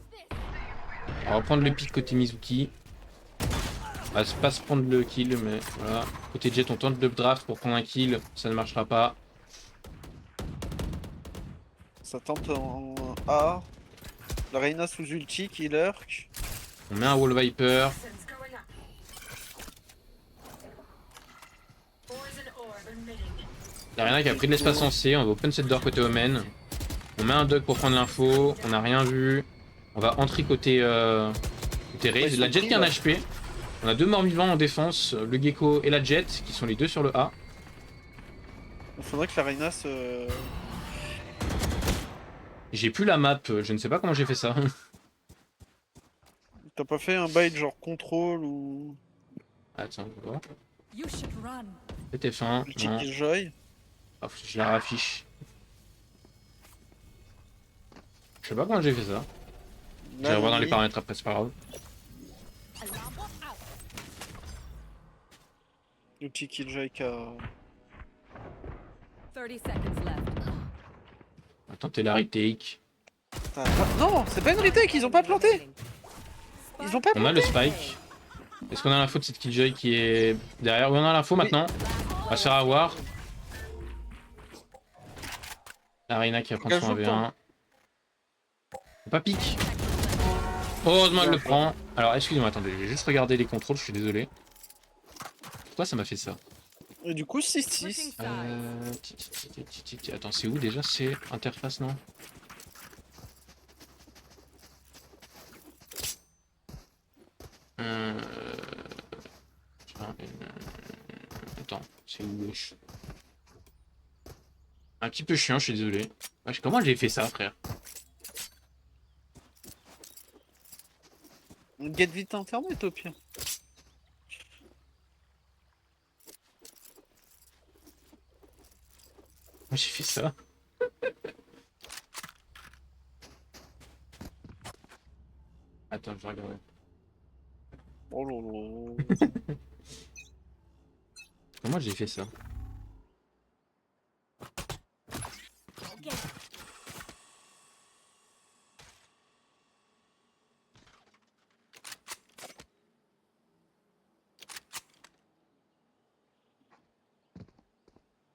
On va reprendre le pic côté Mizuki. On va pas se prendre le kill, mais voilà. Côté Jet, on tente le draft pour prendre un kill. Ça ne marchera pas. Ça tente en A. La Reina sous ulti qui lurk. On met un Wall Viper. L'arena qui a pris de l'espace en C. On va open cette door côté Omen. On met un dog pour prendre l'info. On n'a rien vu. On va entrer côté Raze. ils La sont Jet pris, qui a un là. HP. On a deux morts vivants en défense. Le Gecko et la Jet qui sont les deux sur le A. Il faudrait que la Reina se... J'ai plus la map. Je ne sais pas comment j'ai fait ça. T'as pas fait un bail genre contrôle ou... Attends, on va voir. You should run. C'était fin. Ulti Non. Killjoy. Ah, faut que je la raffiche. Je sais pas comment j'ai fait ça. J'irai voir dans les paramètres après, c'est pas grave. Ulti Killjoy qui a... 30 seconds left. Attends, t'es la retake. Ah, non, c'est pas une retake, ils ont pas planté. Ils ont pas On a le planté. spike. Est-ce qu'on a l'info de cette Killjoy qui est derrière? Oui, on a l'info maintenant. On va se faire avoir. Arena qui va prendre son Gage le temps. AV1. Faut pas pique. Heureusement, elle le prend. Alors, excusez-moi, attendez, je vais juste regarder les contrôles, je suis désolé. Pourquoi ça m'a fait ça? Et du coup, 6-6. Switching sides. Attends, c'est où déjà? C'est interface, non? Euh... Attends, c'est où? Un petit peu chiant, je suis désolé. Wesh, comment j'ai fait ça, frère? Get vite internet au pire. Moi j'ai fait ça. Attends, je vais regarder. Oh lolo. Comment j'ai fait ça?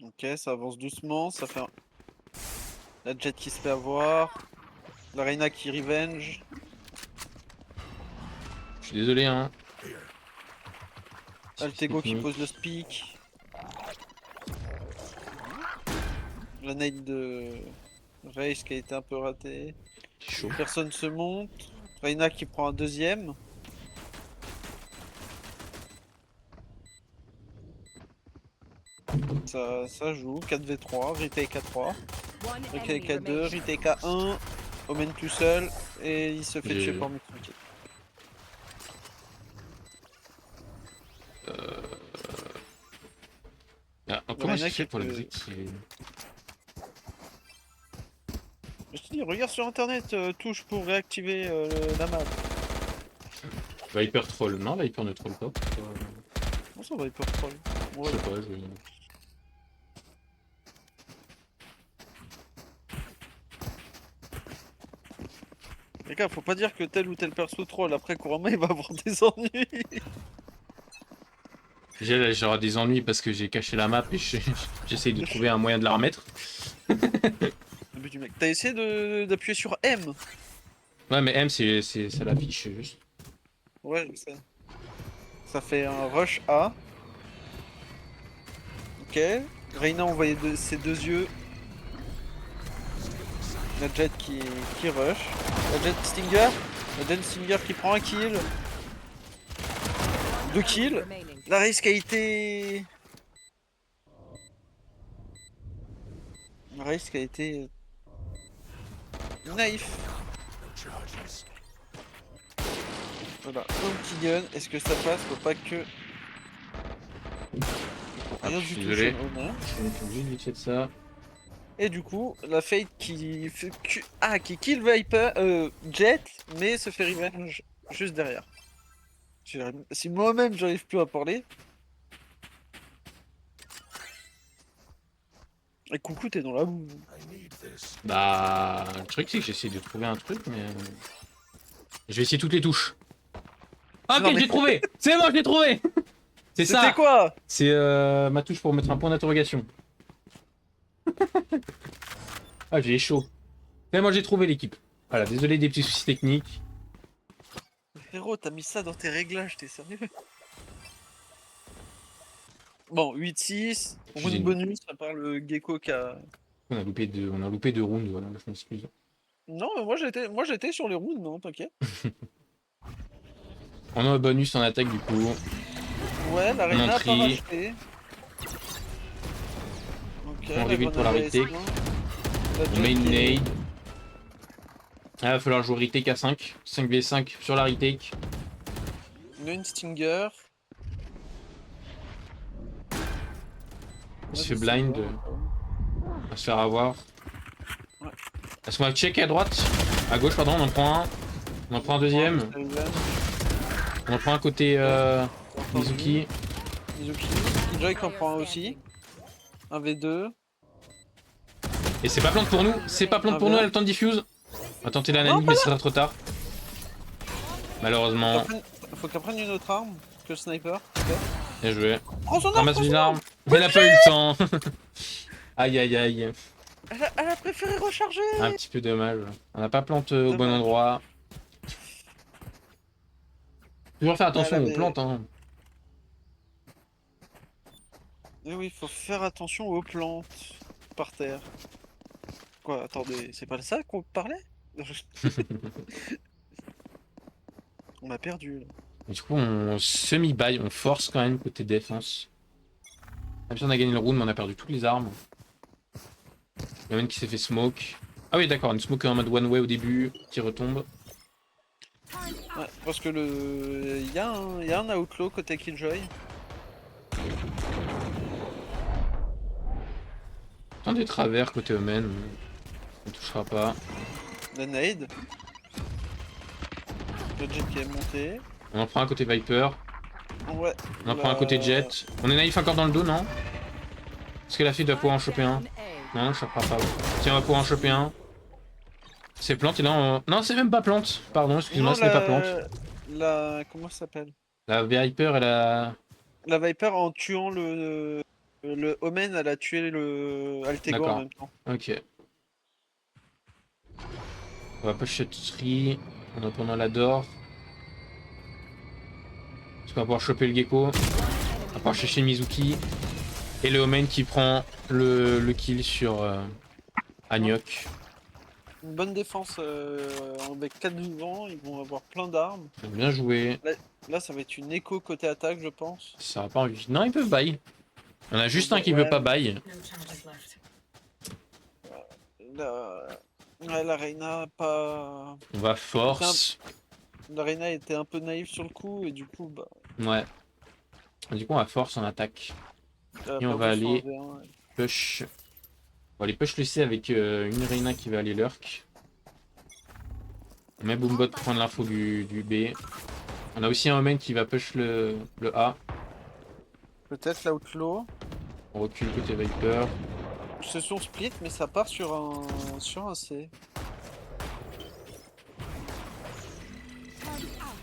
Ok, ça avance doucement, ça fait un... La Jet qui se fait avoir. La Reina qui revenge. Je suis désolé, hein. Altego qui pose le speak. La nade de Race qui a été un peu ratée. Chaud. Personne se monte. Reina qui prend un deuxième. Ça joue. 4v3, retake à 3. One Retake enemy à 2, remaining. retake à 1. Omen tout seul. Et il se fait tuer GG. par Mitsuki. Ah, comment Reyna j'ai fait qui pour le peut- désactiver? Je te dis, regarde sur internet, touche pour réactiver la map. Viper troll, non, Viper ne troll pas. Bon, ça va hyper troll. Je Ouais. sais pas, je... Les gars, faut pas dire que tel ou tel perso troll, après couramment il va avoir des ennuis. J'aurai des ennuis parce que j'ai caché la map et j'essaye de trouver un moyen de la remettre. Le but du mec. T'as essayé d'appuyer sur M? Ouais, mais M, ça l'affiche juste. Ouais, je sais. Ça fait un rush A. Ok. Reyna envoyé ses deux yeux. La Jet qui rush. La Jet Stinger. La Jet Stinger qui prend un kill. Deux kills. Remaining. La Raze qui a été... La Raze qui a été... naïf. Voilà, un petit gun. Est-ce que ça passe? Faut pas que... Rien je suis du tout désolé. chez Omen. Je suis obligé de vite de ça. Et du coup, la Fate qui qui kill Viper, Jet, mais se fait revenge juste derrière. Si moi-même j'arrive plus à parler. Et coucou, t'es dans la boue. Bah, le truc c'est que j'essaie de trouver un truc, mais... Je vais essayer toutes les touches. Ah, Non, ok, mais- j'ai trouvé. C'est bon, je l'ai trouvé. C'est ça. C'était quoi? C'est ma touche pour mettre un point d'interrogation. Ah, j'ai chaud. Mais moi j'ai trouvé l'équipe. Voilà, désolé des petits soucis techniques. Frérot, t'as mis ça dans tes réglages, t'es sérieux? Bon, 8-6, round Génie. bonus, à part le gecko qui a... On a loupé deux rounds, voilà, je m'excuse. Non, mais moi j'étais sur les rounds, non, t'inquiète. On a un bonus en attaque du coup. Ouais, la Reyna a pas entrée. racheté. Ok, On reveal pour la grenade retake. AS1. La On Jet met une qui est- nade. Ah, va falloir jouer retake à 5. 5v5 sur la retake. Une Stinger. Il se fait blind. On va se faire avoir. Ouais. Est-ce qu'on va checker à droite? À gauche, pardon, on en prend un. On en prend un deuxième. On en prend un côté Mizuki. Mizuki. Killjoy qui en prend un aussi. Un V2. Et c'est pas plante pour nous. C'est pas plante pour nous, elle a le temps de diffuse. On va tenter l'analyse, mais ce sera trop tard. Malheureusement. Faut qu'elle prenne une autre arme que le sniper. Ok. Bien joué. Prends son arme, Ramasse prends son une arme. arme. Elle a pas eu le temps. Aïe aïe aïe. Elle a préféré recharger. Un petit peu dommage. On n'a pas plante au bon Dommage. endroit. Toujours faire attention Elle aux avait- plantes. Hein. Et oui, faut faire attention aux plantes par terre. Quoi, attendez, c'est pas de ça qu'on parlait? On a perdu là. Et du coup, on semi-baille, on force quand même côté défense. Même si on a gagné le round, mais on a perdu toutes les armes. Il y en a une qui s'est fait smoke. Ah oui, d'accord, une smoke en mode one way au début, qui retombe. Ouais, parce que il y a un outlaw côté Killjoy. Tant des travers côté Omen, on touchera pas. La nade. Le jet qui est monté. On en prend un côté Viper, Ouais. on en prend un côté Jet. On est naïf encore dans le dos, non? Est-ce que la fille doit pouvoir en choper un? Down A. Non, je crois pas. Tiens, on va pouvoir en choper un. C'est plante, et là on... Non, c'est même pas plante. Pardon, excuse-moi, Non, ce n'est pas plante. comment ça s'appelle? La Viper et la... La Viper en tuant le Omen, elle a tué le Altego D'accord. en même temps. Ok. On va pocheterie en attendant la d'or. Est-ce qu'on va pouvoir choper le gecko? On va pouvoir chercher Mizuki. Et le Omen qui prend le kill sur Anyok. Une bonne défense avec 4 vivants, ils vont avoir plein d'armes. Bien joué. Là, ça va être une écho côté attaque, je pense. Ça va pas envie. Non, ils peuvent buy. On a juste un qui veut pas buy. La Reina pas. On va force. La Reina était un peu naïve sur le coup et du coup bah. Ouais. Du coup on va force en attaque. Elle a Et on perdu va son aller 1v1, ouais. push. On va aller push le C avec une Reina qui va aller lurk. On met Boombot pour prendre l'info du B. On a aussi un Omen qui va push le A. Peut-être l'Outlaw. On recule côté Viper. Ce sont split mais ça part sur un C.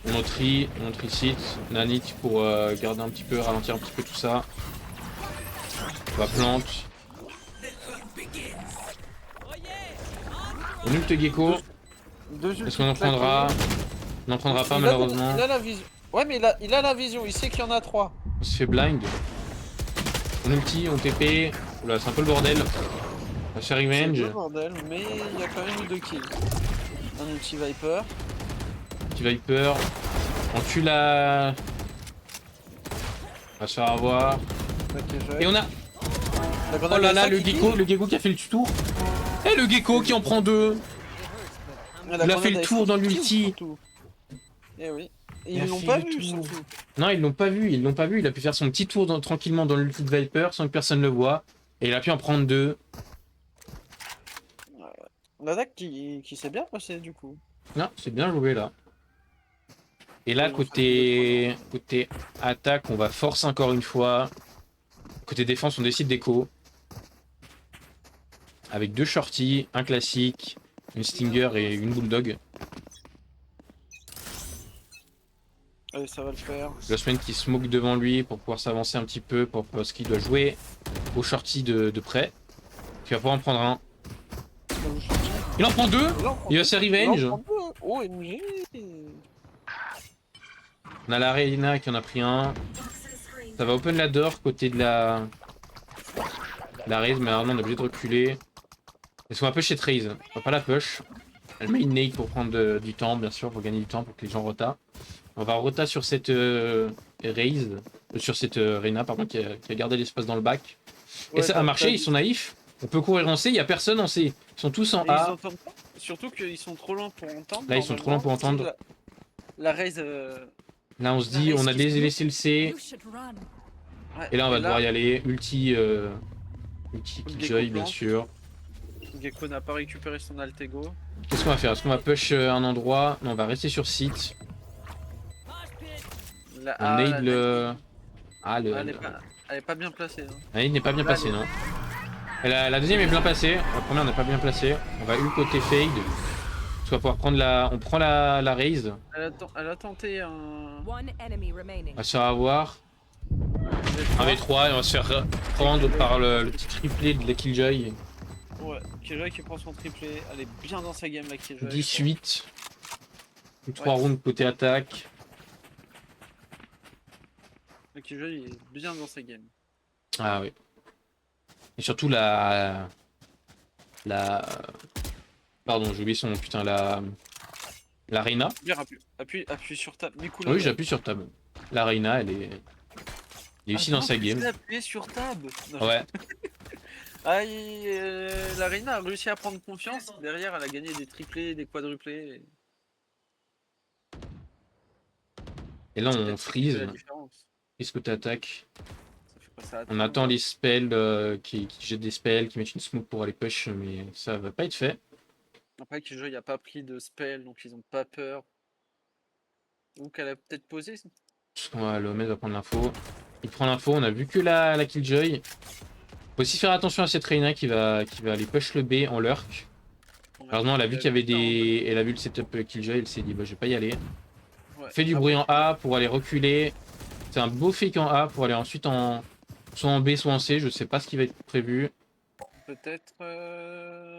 On trie site. Nanit pour garder un petit peu, ralentir un petit peu tout ça. On va plante. On ult Gecko. Est-ce qu'on en prendra? On n'en prendra pas malheureusement. Il a la vision. Ouais mais il a la vision, il sait qu'il y en a 3. On se fait blind. On ulti, on TP. Oula, c'est un peu le bordel. On va faire C'est revenge. le bordel, mais il y a quand même eu 2 kills. Un ulti Viper. Petit Viper. On tue la... On va se faire avoir. Et on a... Oh là là, le gecko qui a fait le tour. Et le gecko qui en prend 2. Il a fait le tour dans l'ulti. Eh oui. Il a Ils l'ont fait pas le vu tour. surtout. Non, ils l'ont pas vu, Il a pu faire son petit tour tranquillement dans l'ulti de Viper sans que personne le voie. Et il a pu en prendre 2. L'attaque qui s'est bien passée du coup. Non, c'est bien joué là. Et là, Ouais, côté attaque, on va force encore une fois. Côté défense, on décide d'écho. Avec 2 shorties, un classique, une stinger et une bulldog. Allez, ça va le faire. Glossman qui smoke devant lui pour pouvoir s'avancer un petit peu parce qu'il doit jouer au shorty de près. Il va pouvoir en prendre un. Il en prend 2. Il va se revenge. OMG. On a la Reina qui en a pris un. Ça va open la door côté de la raise, mais normalement on est obligé de reculer. Est-ce qu'on va push cette raise? On va pas la push. Elle met une nade pour prendre du temps, bien sûr, pour gagner du temps, pour que les gens rota. On va rota sur cette raise, sur cette Reina, pardon, qui a gardé l'espace dans le back. Et ça a marché, ils sont naïfs. On peut courir en C, il n'y a personne en C. Ils sont tous en Et A. ils entendent pas. Surtout qu'ils sont trop loin pour entendre. Là, ils sont trop loin pour entendre. La raise. Là, on se dit, on a laissé le C. You should run. Ouais, Et là, on va devoir y aller. Ulti Killjoy, bien sûr. Gecko n'a pas récupéré son Altego. Qu'est-ce qu'on va faire? Est-ce qu'on va push un endroit? Non, on va rester sur site. On nade le... Ah, le... Elle est pas bien placée. Hein. La nade n'est pas bien passée, non. Et la deuxième est bien placée. La première n'est pas bien placée. On va ult côté fade. On va pouvoir prendre la... On prend la raise. Elle a tenté un. One enemy remaining. On va se faire avoir. 1v3 et on va se faire prendre par le petit triplé de la Killjoy. Ouais, Killjoy qui prend son triplé. Elle est bien dans sa game la Killjoy. 18. 3 rounds côté attaque. La Killjoy est bien dans sa game. Ah oui. Et surtout Pardon, j'ai oublié son nom, putain, la Reina. Bien, appuie sur table. Oui, j'appuie sur tab. La Reina, elle est aussi dans sa game. Appuyer sur tab. Non, Ouais. La Reina a réussi à prendre confiance. Derrière, elle a gagné des triplés, des quadruplés. Et là, C'est on peut-être ça qui freeze. fait la différence. Qu'est-ce que t'attaques? Ça fait pas ça On attend les spells qui jettent des spells, qui mettent une smoke pour aller push, mais ça va pas être fait. Après, Killjoy n'a pas pris de spell, donc ils ont pas peur. Donc elle a peut-être posé. Ouais, le mec va prendre l'info. Il prend l'info, on a vu que la Killjoy. Faut aussi faire attention à cette Reina qui va aller push le B en lurk. Heureusement, elle a vu qu'il y avait des... Elle a vu le setup Killjoy, elle s'est dit bah je vais pas y aller. Ouais. Fait du bruit en A pour aller reculer. C'est un beau fake en A pour aller ensuite soit en B soit en C, je sais pas ce qui va être prévu. Peut-être.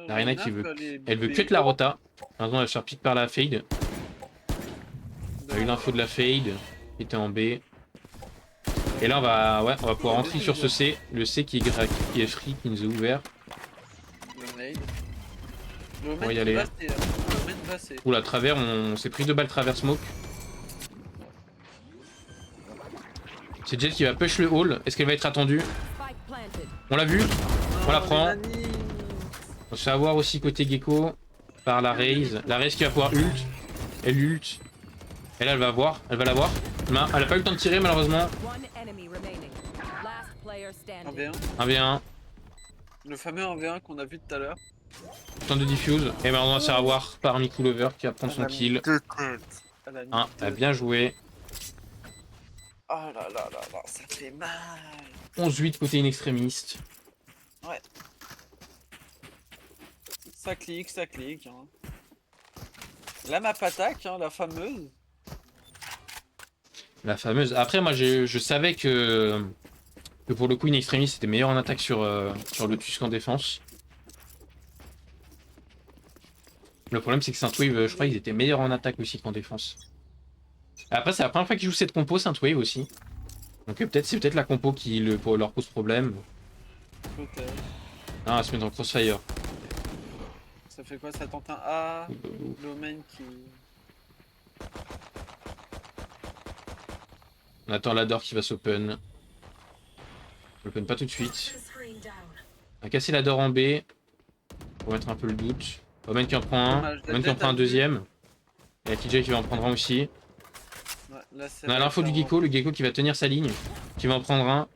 La Reina qui veut... aller Elle veut B. cut la rota. Maintenant elle se fait pique par la fade. On a eu l'info de la fade qui était en B. Et là on va pouvoir rentrer sur ce C. Le C qui est free, qui nous est ouvert. Le nade. Le On va y main aller. va c'est. Oula, travers, on s'est pris 2 balles travers smoke. C'est Jet qui va push le hall. Est-ce qu'elle va être attendue? Spike On l'a vu. On la prend. les Nani. On se fait avoir aussi côté Gecko par la Raze. La Raze qui va pouvoir ult. Elle ult. Et là, elle va avoir. Elle va l'avoir. Non, elle a pas eu le temps de tirer malheureusement. One enemy remaining. Last player standing. 1v1. 1v1. Le fameux 1v1 qu'on a vu tout à l'heure. Temps de diffuse. Et maintenant, on va se faire avoir par Miku Lover qui va prendre son kill. Deux têtes. Elle a mis Hein, deux. bien joué. Oh là là là là, ça fait mal. 11-8 côté inextrémiste. Ça clique, ça clique. Hein. La map attaque, hein, la fameuse. La fameuse. Après, moi, je savais que pour le coup, inextrémiste c'était meilleur en attaque sur Lotus qu'en défense. Le problème, c'est que Synthwave, je crois qu'ils étaient meilleurs en attaque aussi qu'en défense. Après, c'est la première fois qu'ils jouent cette compo, Synthwave aussi. Donc c'est peut-être la compo qui leur pose problème. Peut-être. Ah, elle se met dans Crossfire. Ça fait quoi? Ça tente un A. L'Omen qui. On attend l'Ador qui va s'open. On l'open pas tout de suite. On a cassé l'Ador en B. Pour mettre un peu le doute. Omen qui en prend un. Dommage, Omen qui en prend un deuxième. Et la TJ qui va en prendre un aussi. Ouais, là, c'est On a l'info du Gecko, le Gecko qui va tenir sa ligne. Qui va en prendre un.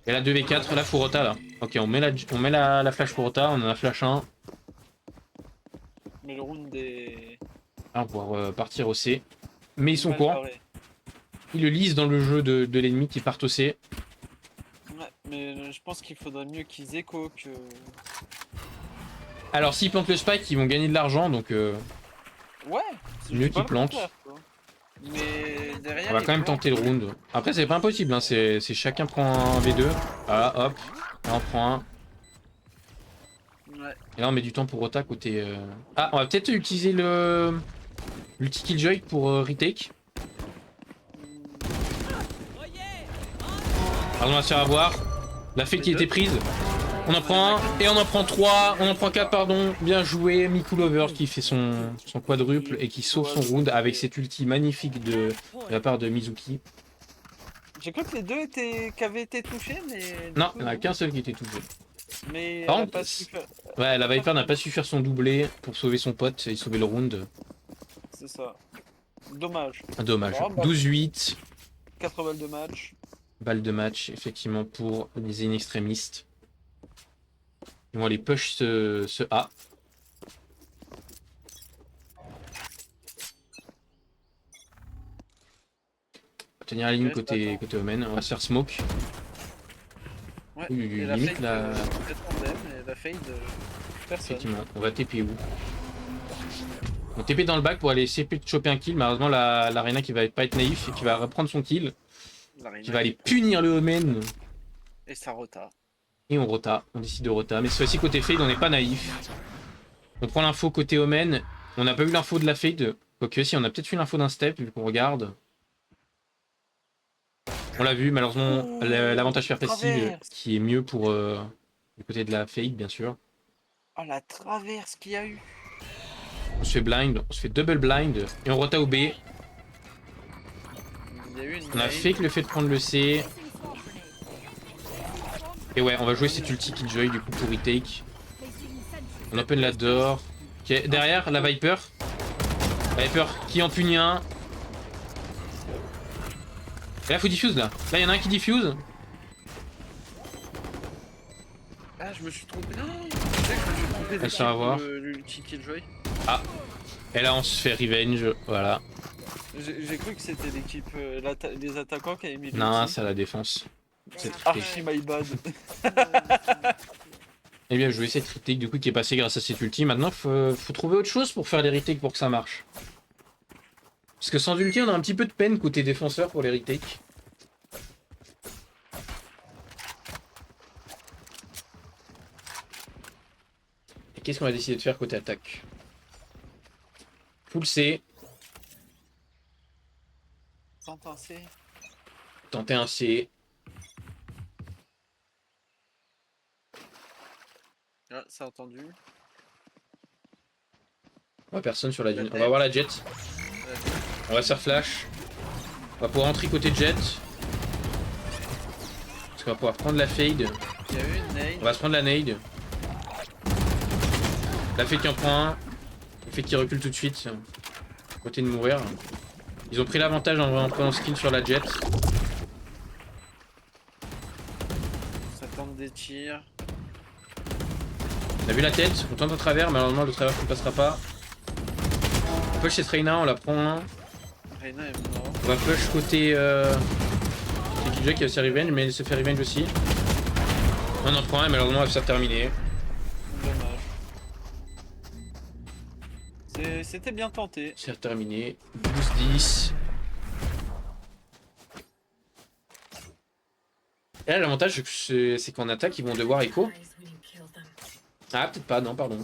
Et la 2v4, là Furota là. Ok, on met la flash Furota, on en a flash 1. Mais le round est. Là, on va pouvoir partir au C. Mais ils sont mal courts. barré. Ils le lisent dans le jeu de l'ennemi qui partent au C. Ouais, mais je pense qu'il faudrait mieux qu'ils écho que. Alors s'ils plantent le spike, ils vont gagner de l'argent, donc Ouais, c'est Mieux juste pas qu'ils le plantent. contraire, quoi. Mais derrière. on va ils quand même plantent. tenter le round. Après c'est pas impossible, hein. C'est chacun prend un V2. Voilà, hop. Là on prend un. Ouais. Et là on met du temps pour Rota côté... Ah, on va peut-être utiliser l'ulti Killjoy pour retake. Pardon, on va se faire avoir. La fée qui était prise. On en prend un, et on en prend 3, on en prend 4, pardon. Bien joué, Miku Lover qui fait son quadruple et qui sauve son round avec cet ulti magnifique de la part de Mizuki. J'ai cru que les deux avaient été touchés, mais. du Non, coup, il n'y en a qu'un seul qui était touché. Mais Par elle a contre, pas su faire. Ouais, la Viper n'a pas su faire son doublé pour sauver son pote et sauver le round. C'est ça. Dommage. Dommage. Oh, bah. 12-8, 4 balles de match. balle de match, effectivement, pour les inextrémistes. Ils vont aller push ce A. On va tenir la ligne Ouais, côté Omen. On va se faire smoke. Ouais. Oui, Et la limite, fade, la- peut-être tandem, et la fade, personne. Effectivement. On va TP où? On TP dans le bac pour aller essayer de choper un kill. Malheureusement, l'Arena qui va pas être naïf et qui va reprendre son kill. La Qui va aller punir le Omen. Et ça rota. Et on rota, on décide de rota. Mais cette fois-ci, côté fade, on n'est pas naïf. On prend l'info côté Omen. On n'a pas eu l'info de la fade. Quoique si, on a peut-être eu l'info d'un step, vu qu'on regarde. On l'a vu, malheureusement, Oh, l'avantage faire passive traverse. qui est mieux pour du côté de la fade, bien sûr. Oh la traverse qu'il y a eu. On se fait blind, on se fait double blind. Et on rota au B. Il y a eu une On a nade. fait que le fait de prendre le C. Et ouais, on va jouer cet ulti Killjoy du coup pour retake. On open la door. Ok, derrière, la Viper. La Viper qui en punit un. Et là, faut diffuse là. Là, il y en a un qui diffuse. Ah, je me suis trompé. Non, je sais que je me suis trompé Elle d'équipe se fait avoir. pour l'ulti Killjoy. Et là, on se fait revenge. Voilà. J'ai cru que c'était l'équipe, les attaquants qui avaient mis Non, l'ulti. c'est à la défense. C'est Archi my bad. Eh bien, je vais essayer de retake du coup qui est passé grâce à cet ulti. Maintenant, faut trouver autre chose pour faire les retakes pour que ça marche. Parce que sans ulti, on a un petit peu de peine côté défenseur pour les retakes. Et qu'est-ce qu'on a décidé de faire côté attaque? Full C, Sans penser. tenter un C. Ah, c'est entendu. On va personne sur la ligne. On va voir la jet. On va se faire flash. On va pouvoir entrer côté jet. Parce qu'on va pouvoir prendre la fade. Il y a eu une nade. On va se prendre la nade. La fade qui en prend un. Le fait qu'il recule tout de suite. Côté de mourir. Ils ont pris l'avantage en prenant skin sur la jet. Ça tente des tirs. On a vu la tête, on tente un travers, malheureusement le travers ne passera pas. On push cette Reyna, on la prend un. Reyna est mort. On va push côté Killjoy qui va se faire revenge, mais il se fait revenge aussi. On en prend un, malheureusement elle va se faire terminer. Dommage. C'était bien tenté. C'est terminé. 12-10. Et là l'avantage c'est qu'en attaque ils vont devoir écho. Ah peut-être pas, non pardon.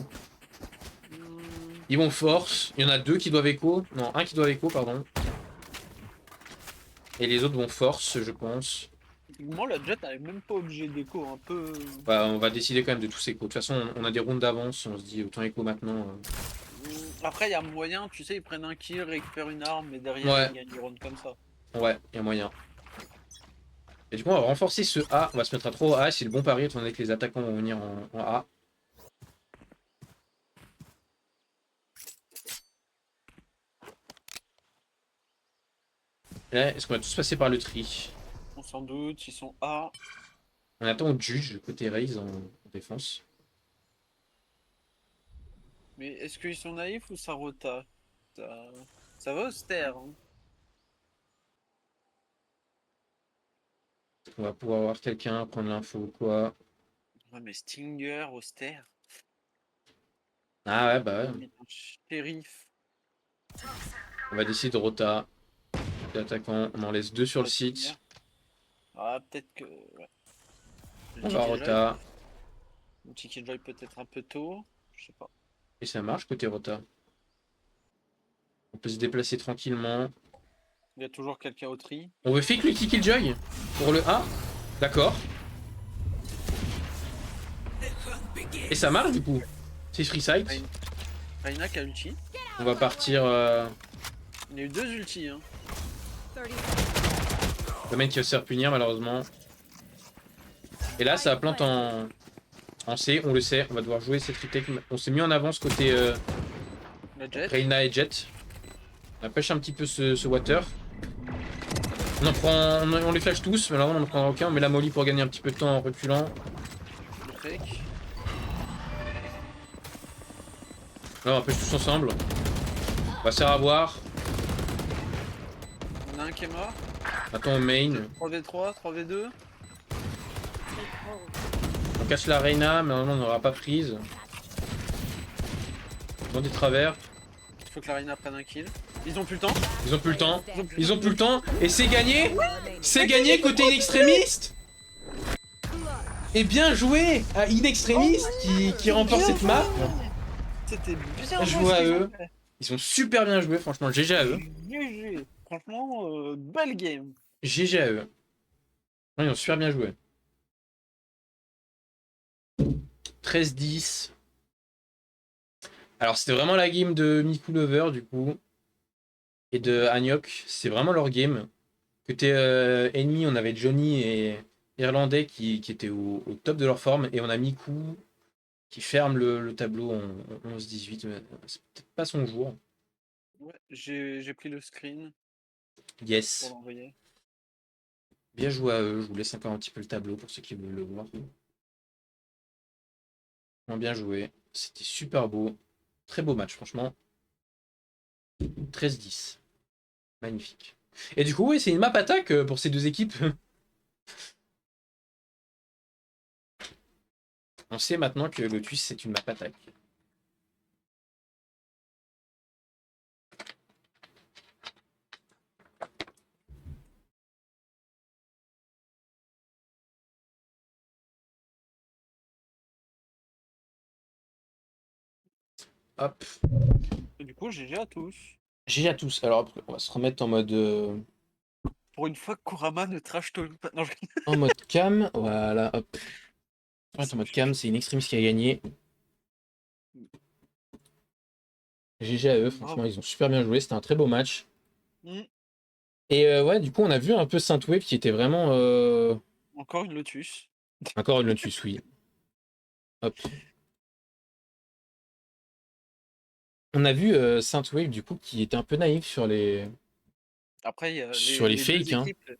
Ils vont force, il y en a deux qui doivent écho. Non, un qui doit écho, pardon. Et les autres vont force, je pense. Moi, la jet, elle est même pas obligée d'écho, un peu. Bah, on va décider quand même de tous écho. De toute façon, on a des rounds d'avance, on se dit autant écho maintenant. Après, il y a moyen, tu sais, ils prennent un kill, récupèrent une arme, et derrière, Ouais. ils gagnent une round comme ça. Ouais, il y a moyen. Et du coup, on va renforcer ce A. On va se mettre à 3 A, c'est le bon pari, étant donné que les attaquants vont venir en A. Là, est-ce qu'on va tous passer par le tri? On s'en doute, ils sont A. On attend au juge, côté Raze en défense. Mais est-ce qu'ils sont naïfs ou ça rota? Ça va austère. Hein. On va pouvoir avoir quelqu'un, prendre l'info ou quoi. Ouais, mais Stinger, austère. Ah ouais, bah ouais. Shérif. On va décider de rota. L'attaquant, on en laisse 2 sur le site. Ah, peut-être que. Ouais. On va rota. Le petit Killjoy peut-être un peu tôt. Je sais pas. Et ça marche côté rota. On peut se déplacer tranquillement. Il y a toujours quelqu'un au tri. On veut fake le petit Killjoy pour le A. D'accord. Et ça marche du coup. C'est free sight. Reyna qui a ulti. On va partir. Il y a eu 2 ultis. Hein. 30 Le mec qui va se faire punir malheureusement. Et là ça plante en C, on le sait. On va devoir jouer cette retake. On s'est mis en avance côté La jet. Reyna et Jet. On pêche un petit peu ce water. On en prend. On les flash tous, mais là on en prendra aucun. On met la molly pour gagner un petit peu de temps en reculant. Le fake. Là on va pêche tous ensemble. On va se faire avoir. On a un qui est mort. Attends au main. 3v3, 3v2. On cache la Reyna, mais normalement on n'aura pas prise. Dans des travers. Il faut que la Reyna prenne un kill. Ils ont plus le temps. Ils ont plus le temps. Ils ont plus le temps. Et c'est gagné. C'est gagné côté inextrémiste. Et bien joué à Inextrémiste qui remporte cette map. C'était bien Bien joué à eux. Ils ont super bien joué, franchement. GG à eux. GG. Franchement, belle game. GG à eux. Ils ont super bien joué. 13-10. Alors c'était vraiment la game de Miku Lover du coup. Et de Anyok. C'est vraiment leur game. Côté ennemi, on avait Johnny et Irlandais qui étaient au top de leur forme. Et on a Miku qui ferme le tableau en 11-18. C'est peut-être pas son jour. Ouais, j'ai pris le screen Yes. pour l'envoyer. Bien joué à eux. Je vous laisse encore un petit peu le tableau pour ceux qui veulent le voir. Bien joué. C'était super beau. Très beau match, franchement. 13-10. Magnifique. Et du coup, oui, c'est une map attaque pour ces deux équipes. On sait maintenant que Lotus, c'est une map attaque. Hop. Et du coup, GG à tous. GG à tous. Alors, on va se remettre en mode... Pour une fois que Kurama ne trash talk pas. Non, en mode cam. Voilà, hop. On va être en mode cam, c'est une extrémiste qui a gagné. GG à eux, franchement, ils ont super bien joué. C'était un très beau match. Mm. Et ouais, du coup, on a vu un peu Saint-Wave qui était vraiment Encore une Lotus. Encore une Lotus, oui. Hop. On a vu Saint-Wave, du coup, qui était un peu naïf sur les Après, il y a sur les les deux fakes, hein. équipes.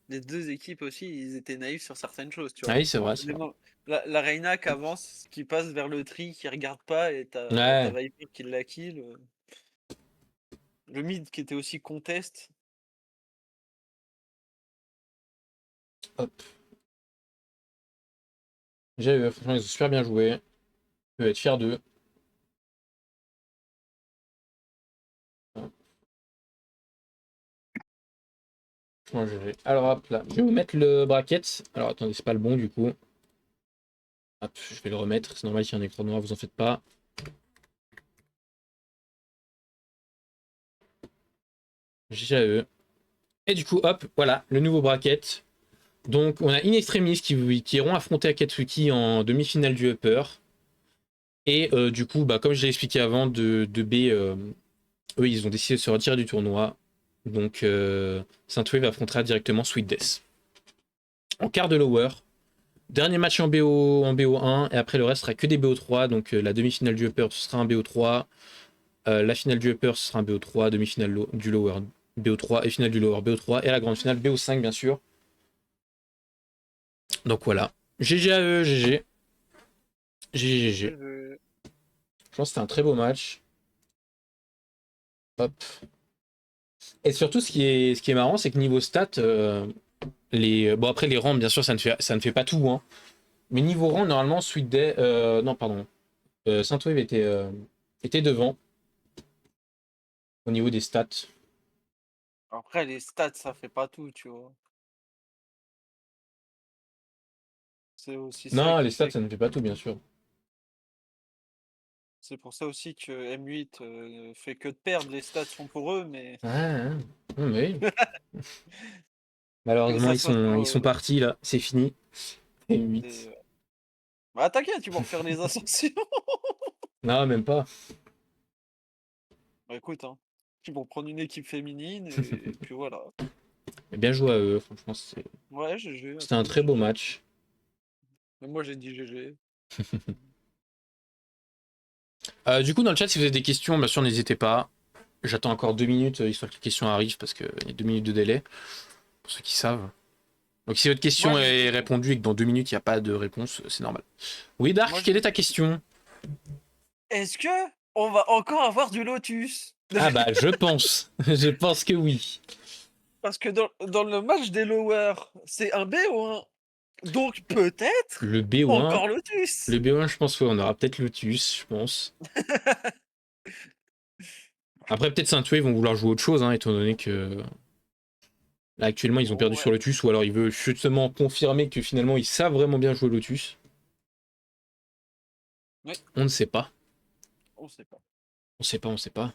Les deux équipes aussi, ils étaient naïfs sur certaines choses, tu Ah vois. oui, c'est vrai, c'est Les vrai. mo- la Reyna qui avance, qui passe vers le tri, qui regarde pas, et t'as Ouais, Viper qui la kill. Le mid qui était aussi contest. hop. J'ai franchement, ils ont super bien joué. Je vais être fier d'eux. Franchement, GG. Alors hop là, je vais vous mettre le bracket. Alors attendez, c'est pas le bon du coup. Hop, je vais le remettre. C'est normal qu'il y ait un écran noir, vous en faites pas. GG à eux. Et du coup, hop, voilà, le nouveau bracket. Donc, on a In Extremis qui iront affronter Akatsuki en demi-finale du Upper. Et du coup, bah, comme je l'ai expliqué avant, de B, eux, ils ont décidé de se retirer du tournoi. Donc, Saint-Wave affrontera directement Sweet Death. En quart de lower. Dernier match en BO1. Et après, le reste sera que des BO3. Donc, la demi-finale du Upper, ce sera un BO3. La finale du Upper, ce sera un BO3. Demi-finale du lower, BO3. Et finale du lower, BO3. Et la grande finale, BO5, bien sûr. Donc, voilà. GG à eux, GG. GG. Je pense que c'était un très beau match. Hop. Et surtout, ce qui est marrant, c'est que niveau stats, bon, après, les rangs, bien sûr, ça ne fait pas tout. Hein. Mais niveau rang, normalement, Sweet Day. Non, pardon. Saint-Wave était devant au niveau des stats. Après, les stats, ça fait pas tout, tu vois. C'est aussi ça Non, qui les stats, fait. ça ne fait pas tout, bien sûr. C'est pour ça aussi que M8 fait que de perdre. Les stats sont pour eux, mais Ouais, ouais. Ouais, mais oui. que Malheureusement, ça ils soit sont, sur ils sont partis, là. C'est fini. Et des. 8. Bah, t'inquiète, ils vont refaire les ascensions. Non, même pas. Bah, écoute, hein, ils vont prendre une équipe féminine et puis voilà. Mais bien joué à eux, franchement, Ouais, GG à c'était un tous, très beau GG. match. Mais moi, j'ai dit GG. Du coup, dans le chat, si vous avez des questions, bien sûr, n'hésitez pas. J'attends encore 2 minutes, histoire que les questions arrivent, parce qu'il y a 2 minutes de délai, pour ceux qui savent. Donc si votre Moi, question j'ai une est question. répondue et que dans 2 minutes, il n'y a pas de réponse, c'est normal. Oui, Moi, Dark, j'ai quelle est une ta question. question? Est-ce que on va encore avoir du Lotus? Ah bah, je pense. Je pense que oui. Parce que dans le match des lowers, c'est un BO1. Donc peut-être Le BO1, encore Lotus. le BO1, je pense, ouais, on aura peut-être Lotus, je pense. Après, peut-être Saint-Wave vont vouloir jouer autre chose, hein, étant donné que là, actuellement, ils ont perdu sur Ouais, Lotus, ou alors ils veulent justement confirmer que finalement, ils savent vraiment bien jouer Lotus. ouais, On ne sait pas. on sait pas. On sait pas, on sait pas.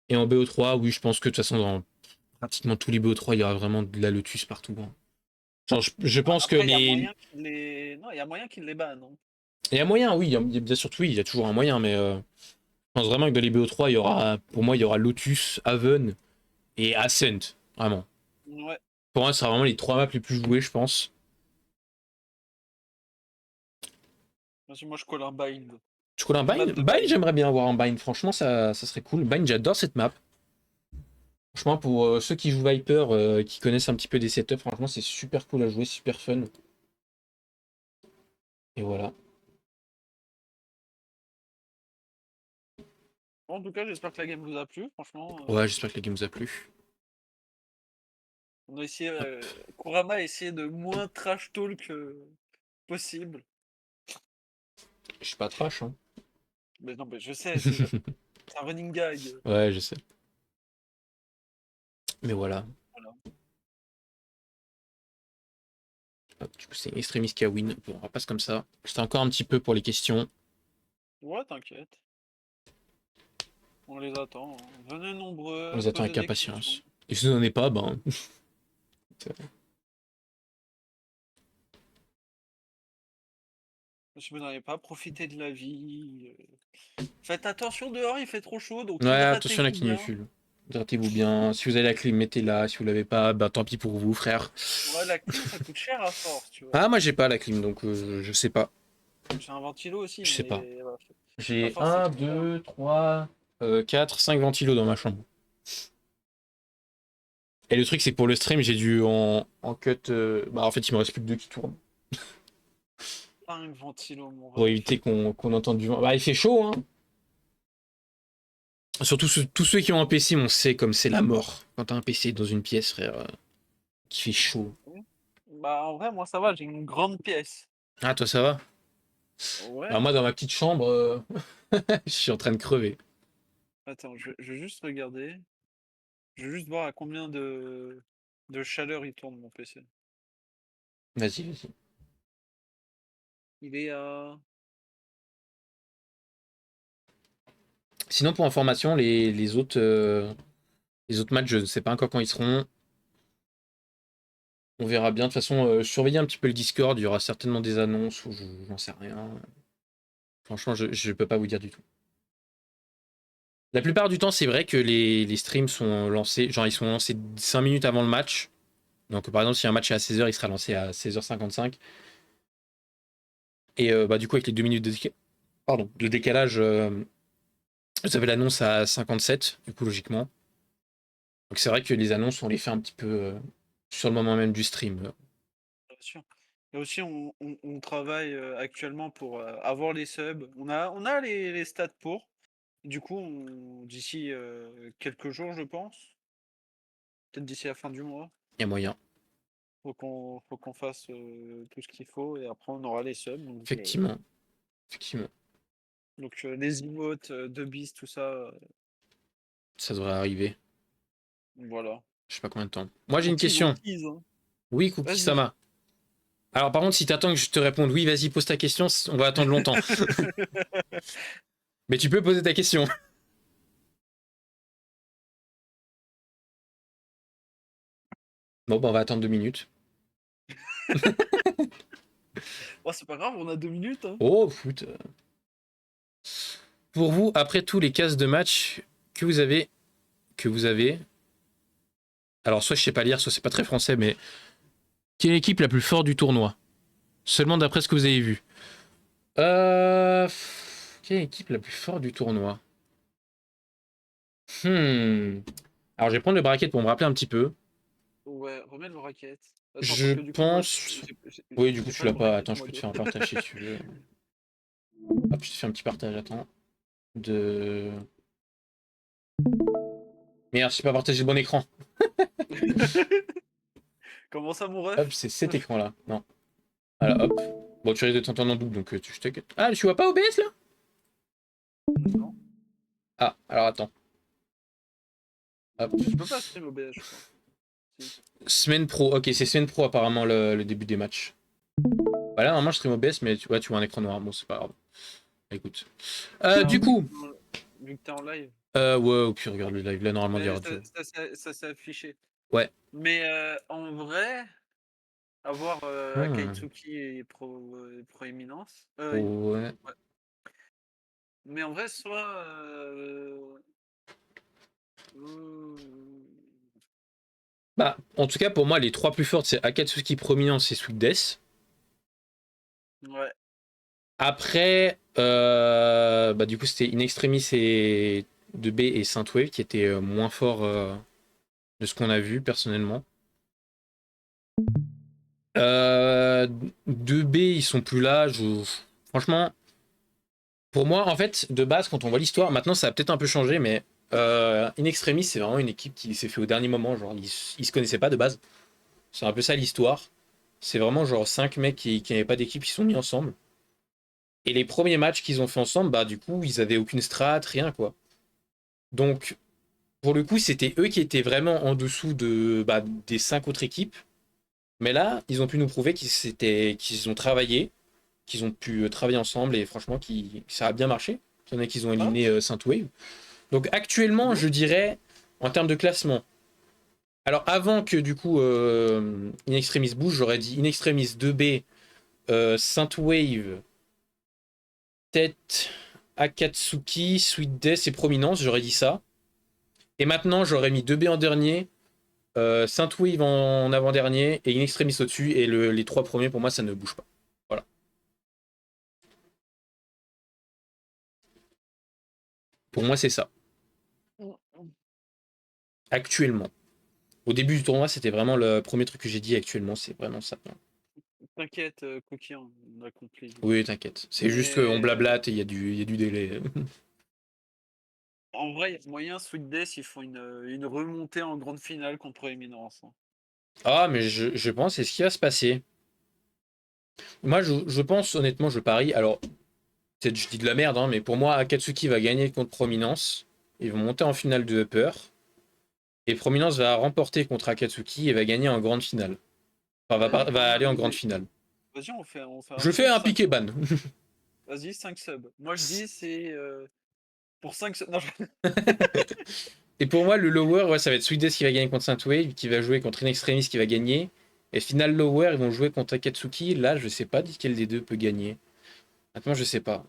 Et en BO3, oui, je pense que de toute façon, dans pratiquement tous les BO3, il y aura vraiment de la Lotus partout. Hein. Genre, je pense que Après, il y a les. moyen qu'il les. Non, il y a moyen qu'il les banne. Non. Il y a moyen, oui, bien sûr, oui, il y a toujours un moyen, mais je pense vraiment que dans les BO3, il y aura, pour moi, il y aura Lotus, Haven et Ascent. Vraiment. Ouais. Pour moi, ce sera vraiment les 3 maps les plus jouées, je pense. Parce que moi, je colle un bind. Tu connais un Une map Bind? de Bind, bind. j'aimerais bien avoir un Bind. Franchement, ça serait cool. Bind, j'adore cette map. Franchement, pour ceux qui jouent Viper, qui connaissent un petit peu des setups, franchement, c'est super cool à jouer, super fun. Et voilà. En tout cas, j'espère que la game vous a plu. Franchement, Ouais, j'espère que la game vous a plu. on a essayé. Hop. Kurama a essayé de moins trash talk possible. Je suis pas trash, hein. Mais non, mais je sais, c'est un running gag. Ouais, je sais. Mais voilà. Voilà. Hop, du coup, c'est Extremis qui a win. Bon, on repasse comme ça. C'était encore un petit peu pour les questions. Ouais, t'inquiète. On les attend. Hein. Venez On nombreux, les attend posez avec des questions. impatience. Et si vous n'en avez pas, ben. Si vous n'en avez pas, profitez de la vie. Faites attention dehors, il fait trop chaud, donc Ouais, hydratez-vous attention à la bien. canicule. hydratez-vous bien. Si vous avez la clim, mettez-la. Si vous l'avez pas, bah tant pis pour vous, frère. Ouais, la clim, ça coûte cher à force, tu vois. Ah, moi j'ai pas la clim, donc je sais pas. J'ai un ventilo aussi, Je sais pas. mais voilà, à J'ai force, ça un, coûte cher. 2, 3, 4, 5 ventilos dans ma chambre. Et le truc, c'est que pour le stream, j'ai dû en cut. Bah, en fait, il me reste plus que deux qui tournent. Un ventilo, mon Pour ref. éviter qu'on entende du vent. Bah, il fait chaud, hein. Surtout tous ceux qui ont un PC, on sait comme c'est la mort. Quand t'as un PC dans une pièce, frère, qui fait chaud. Bah, en vrai, moi, ça va, j'ai une grande pièce. Ah, toi, ça va? Ouais. Bah, moi, dans ma petite chambre, je suis en train de crever. Attends, je vais juste regarder. Je vais juste voir à combien de chaleur il tourne, mon PC. Vas-y, vas-y. Il est à... Sinon, pour information, les autres matchs, je ne sais pas encore quand ils seront. On verra bien. De toute façon, surveillez un petit peu le Discord. Il y aura certainement des annonces ou j'en sais rien. Franchement, je ne peux pas vous dire du tout. La plupart du temps, c'est vrai que les streams sont lancés. Genre, ils sont lancés 5 minutes avant le match. Donc, par exemple, si un match est à 16h, il sera lancé à 16h55. Et bah, du coup, avec les 2 minutes de décalage, vous avez l'annonce à 57, du coup, logiquement. Donc, c'est vrai que les annonces, on les fait un petit peu sur le moment même du stream. Bien sûr. Et aussi, on travaille actuellement pour avoir les subs. On a les stats pour. Du coup, d'ici quelques jours, je pense, peut-être d'ici la fin du mois, Il y a moyen. faut qu'on fasse tout ce qu'il faut et après on aura les subs. Donc, Effectivement. Effectivement. les emotes, de bis, tout ça, Ça devrait arriver. voilà. Je sais pas combien de temps. Moi, j'ai On une tease, on question. tease, hein. Oui, Cookie Vas-y. Sama. Alors, par contre, si t'attends que je te réponde oui, vas-y, pose ta question, on va attendre longtemps. Mais tu peux poser ta question. Bon, bah, on va attendre 2 minutes. Oh, c'est pas grave, on a 2 minutes, hein. Oh, foot. Pour vous, après tous les cases de match que vous avez, alors soit je sais pas lire, soit c'est pas très français, mais quelle est l'équipe la plus forte du tournoi? Seulement d'après ce que vous avez vu. Quelle est l'équipe la plus forte du tournoi? Alors je vais prendre le bracket pour me rappeler un petit peu. Ouais, remets le bracket. Attends, parce Je que du coup, moi, pense. Oui, du coup, j'ai tu pas le l'as pas. bracket, Attends, je moi, peux te de... faire un partage si tu veux. Hop, je te fais un petit partage, attends. De. Merde, je sais pas partager le bon écran. Comment ça, mon Hop, ref? c'est cet écran-là. Non. Voilà, hop. Bon, tu risques de t'entendre en double, donc je t'inquiète. Ah, tu vois pas OBS là? Non. Ah, alors attends. Hop. Tu peux pas stream OBS, je crois. Si. Semaine pro. Ok, c'est semaine pro apparemment le début des matchs. Bah là, normalement, je stream OBS, mais ouais, tu vois un écran noir. Bon, c'est pas grave. Écoute. Du coup. Vu que t'es en live. Ouais, au pire, regarde le live. Là, normalement, il y Mais aura du. ça s'est affiché. Ouais. Mais en vrai, avoir Hmm. Akatsuki et Proéminence. Ouais. Ouais. Mais en vrai, soit. Bah, en tout cas, pour moi, les trois plus fortes, c'est Akatsuki, Prominence et Sweet Death. Ouais. Après, bah, du coup, c'était In Extremis et 2B et Synthwave qui étaient moins forts de ce qu'on a vu personnellement. 2B, ils sont plus là. Franchement, pour moi, en fait, de base, quand on voit l'histoire, maintenant ça a peut-être un peu changé, mais In Extremis, c'est vraiment une équipe qui s'est fait au dernier moment. Genre, ils se connaissaient pas de base. C'est un peu ça l'histoire. C'est vraiment genre 5 mecs qui n'avaient pas d'équipe qui sont mis ensemble. Et les premiers matchs qu'ils ont fait ensemble, bah du coup, ils avaient aucune strat, rien quoi. Donc, pour le coup, c'était eux qui étaient vraiment en dessous des 5 autres équipes. Mais là, ils ont pu nous prouver qu'ils ont travaillé, qu'ils ont pu travailler ensemble et franchement, ça a bien marché. Il y en a qui ont Ah, éliminé Synthwave. Donc actuellement, je dirais, en termes de classement, alors avant que du coup In Extremis bouge, j'aurais dit In Extremis 2B, Synthwave, Tête, Akatsuki, Sweet Death et Prominence, j'aurais dit ça. Et maintenant, j'aurais mis 2B en dernier, Saint-Wave en avant-dernier et In Extremis au-dessus. Et les 3 premiers, pour moi, ça ne bouge pas. Voilà. Pour moi, c'est ça. Actuellement. Au début du tournoi, c'était vraiment le premier truc que j'ai dit. Actuellement, c'est vraiment ça. T'inquiète, coquin, on a compris. Oui, t'inquiète. C'est juste qu'on blablate et il y a du délai. En vrai, il y a moyen, Sweet Death, ils font une remontée en grande finale contre Eminence. Hein. Ah, mais je pense c'est ce qui va se passer. Moi, je pense, honnêtement, je parie. Alors, peut-être je dis de la merde, hein, mais pour moi, Akatsuki va gagner contre Prominence. Ils vont monter en finale de Upper. Et Prominence va remporter contre Akatsuki et va gagner en grande finale. Enfin, va aller en grande finale. Vas-y, on fait un Je fais truc, un 5 piqué ban. Vas-y, 5 subs. Moi, je dis, c'est pour 5 subs. Non, Et pour moi, le lower, ouais, ça va être Sweet Death qui va gagner contre Saint-Wave, qui va jouer contre In Extremis qui va gagner. Et final lower, ils vont jouer contre Akatsuki. Là, je sais pas quel des deux peut gagner. Maintenant, je sais pas.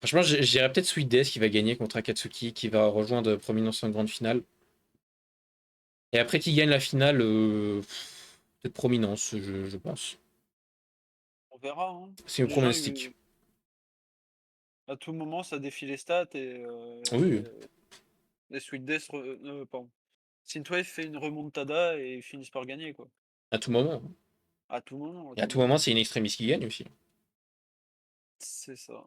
Franchement, je dirais peut-être Sweet Death qui va gagner contre Akatsuki, qui va rejoindre Prominence en grande finale. Et après, qui gagne la finale, peut-être Prominence, je pense. on verra. Hein. C'est un Déjà, pronostic. à tout moment, ça défie les stats et Oui, les Sweet Death. Pardon. Synthwave fait une remontada et ils finissent par gagner, quoi. à tout moment. À tout moment. À Et à tout tout moment. moment, c'est In Extremis qui gagne aussi. C'est ça.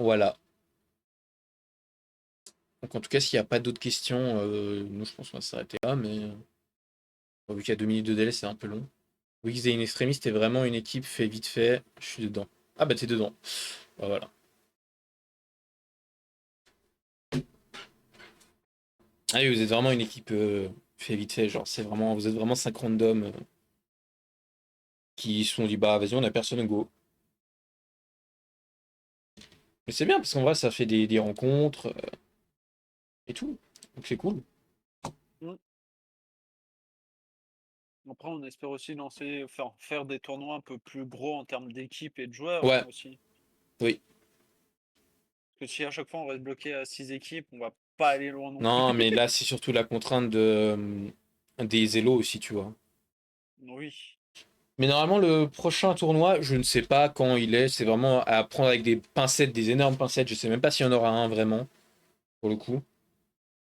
Voilà. Donc en tout cas, s'il n'y a pas d'autres questions, nous je pense qu'on va s'arrêter là, mais vu qu'il y a 2 minutes de délai, c'est un peu long. Wix et In Extremis, c'était vraiment une équipe fait vite fait. Je suis dedans. Ah bah t'es dedans. Bah, voilà. Ah oui, vous êtes vraiment une équipe fait vite fait, genre c'est vraiment, vous êtes vraiment 5 randoms qui se sont dit bah vas-y on a personne go. Mais c'est bien parce qu'en vrai ça fait des rencontres et tout. Donc c'est cool. Après, on espère aussi faire des tournois un peu plus gros en termes d'équipe et de joueurs Ouais, hein, aussi. oui. Parce que si à chaque fois on reste bloqué à 6 équipes, on va pas aller loin non plus. Non mais là c'est surtout la contrainte des élos aussi tu vois. Oui. Mais normalement le prochain tournoi, je ne sais pas quand il est, c'est vraiment à prendre avec des pincettes, des énormes pincettes, je sais même pas s'il y en aura un vraiment, pour le coup.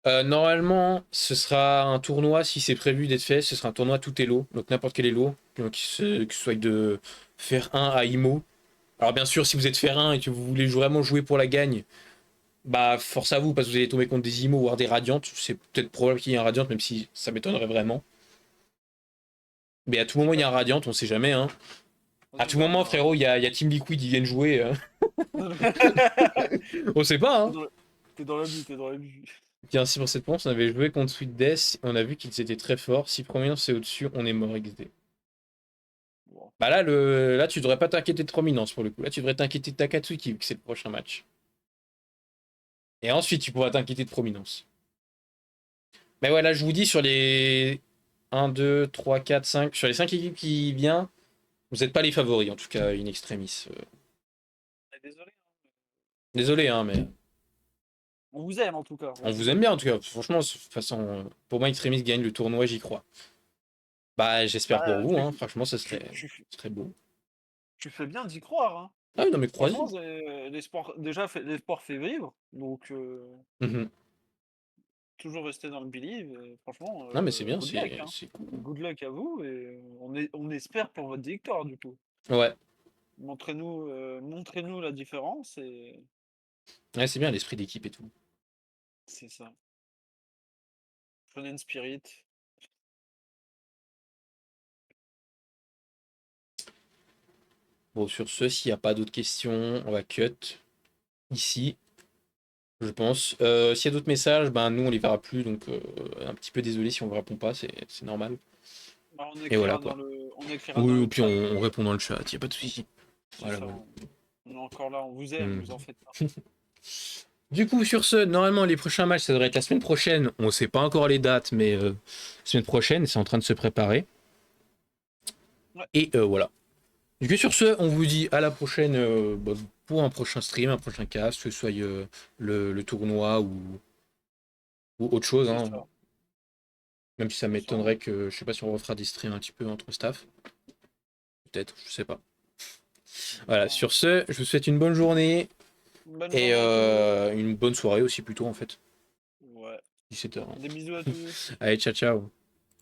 Normalement, ce sera un tournoi, si c'est prévu d'être fait, ce sera un tournoi tout elo, donc n'importe quel elo, donc que ce soit de faire 1 à IMO. Alors bien sûr, si vous êtes faire 1 et que vous voulez vraiment jouer pour la gagne, bah force à vous, parce que vous allez tomber contre des IMO ou des Radiantes, c'est peut-être probable qu'il y ait un Radiant, même si ça m'étonnerait vraiment. Mais à tout moment, il y a un Radiant, on sait jamais. Hein. À tout moment, frérot, il y a Team Liquid, ils viennent jouer. On sait pas, hein. T'es dans l'abus, t'es dans l'abus. Tiens, 6 pour 7 points, on avait joué contre Sweet Death, on a vu qu'ils étaient très forts. Si Prominence c'est au-dessus, on est mort XD. Bon. Bah là, tu devrais pas t'inquiéter de Prominence pour le coup. Là, tu devrais t'inquiéter de Takatsuki, vu que c'est le prochain match. Et ensuite, tu pourras t'inquiéter de Prominence. Mais ouais, là, je vous dis, sur les 1, 2, 3, 4, 5, sur les 5 équipes qui viennent, vous n'êtes pas les favoris, en tout cas, in extremis. Désolé. Désolé, hein, mais On vous aime en tout cas. on vous aime bien, en tout cas. Franchement, de toute façon, pour moi, Extremis gagne le tournoi, j'y crois. Bah, j'espère pour vous, hein. Franchement, ça serait beau. Tu fais bien d'y croire. Hein. Ah oui, non, mais croisez. Franchement, l'espoir, déjà, l'espoir fait vivre. Donc, Mhm. toujours rester dans le believe. Franchement, Non, mais c'est bien, good luck. Hein. c'est cool. Good luck à vous. Et on espère pour votre victoire, du coup. Ouais. Montrez-nous la différence. Et Ouais, c'est bien l'esprit d'équipe et tout. c'est ça. Shonen Spirit. Bon, sur ce, s'il n'y a pas d'autres questions, on va cut ici, je pense. S'il y a d'autres messages, ben nous on les verra plus, donc un petit peu désolé si on ne répond pas, c'est normal. Bah, Et voilà quoi. on écrira dans Oui, le ou puis chat. on répond dans le chat, il n'y a pas de souci. C'est Voilà, ça, voilà. on est encore là, on vous aime, vous en faites pas. Du coup, sur ce, normalement les prochains matchs, ça devrait être la semaine prochaine. On ne sait pas encore les dates, mais semaine prochaine, c'est en train de se préparer. Ouais. Et voilà. Du coup, sur ce, on vous dit à la prochaine pour un prochain stream, un prochain cast, que ce soit le tournoi Ou autre chose, C'est hein. ça. Même si ça m'étonnerait que, je sais pas si on refera des streams un petit peu entre staff. Peut-être, je sais pas. Voilà, Ah. sur ce, je vous souhaite une bonne journée Bonne et journée à une bonne soirée aussi plutôt en fait. tous. Ouais. 17h. Des bisous à tous. Allez, ciao ciao.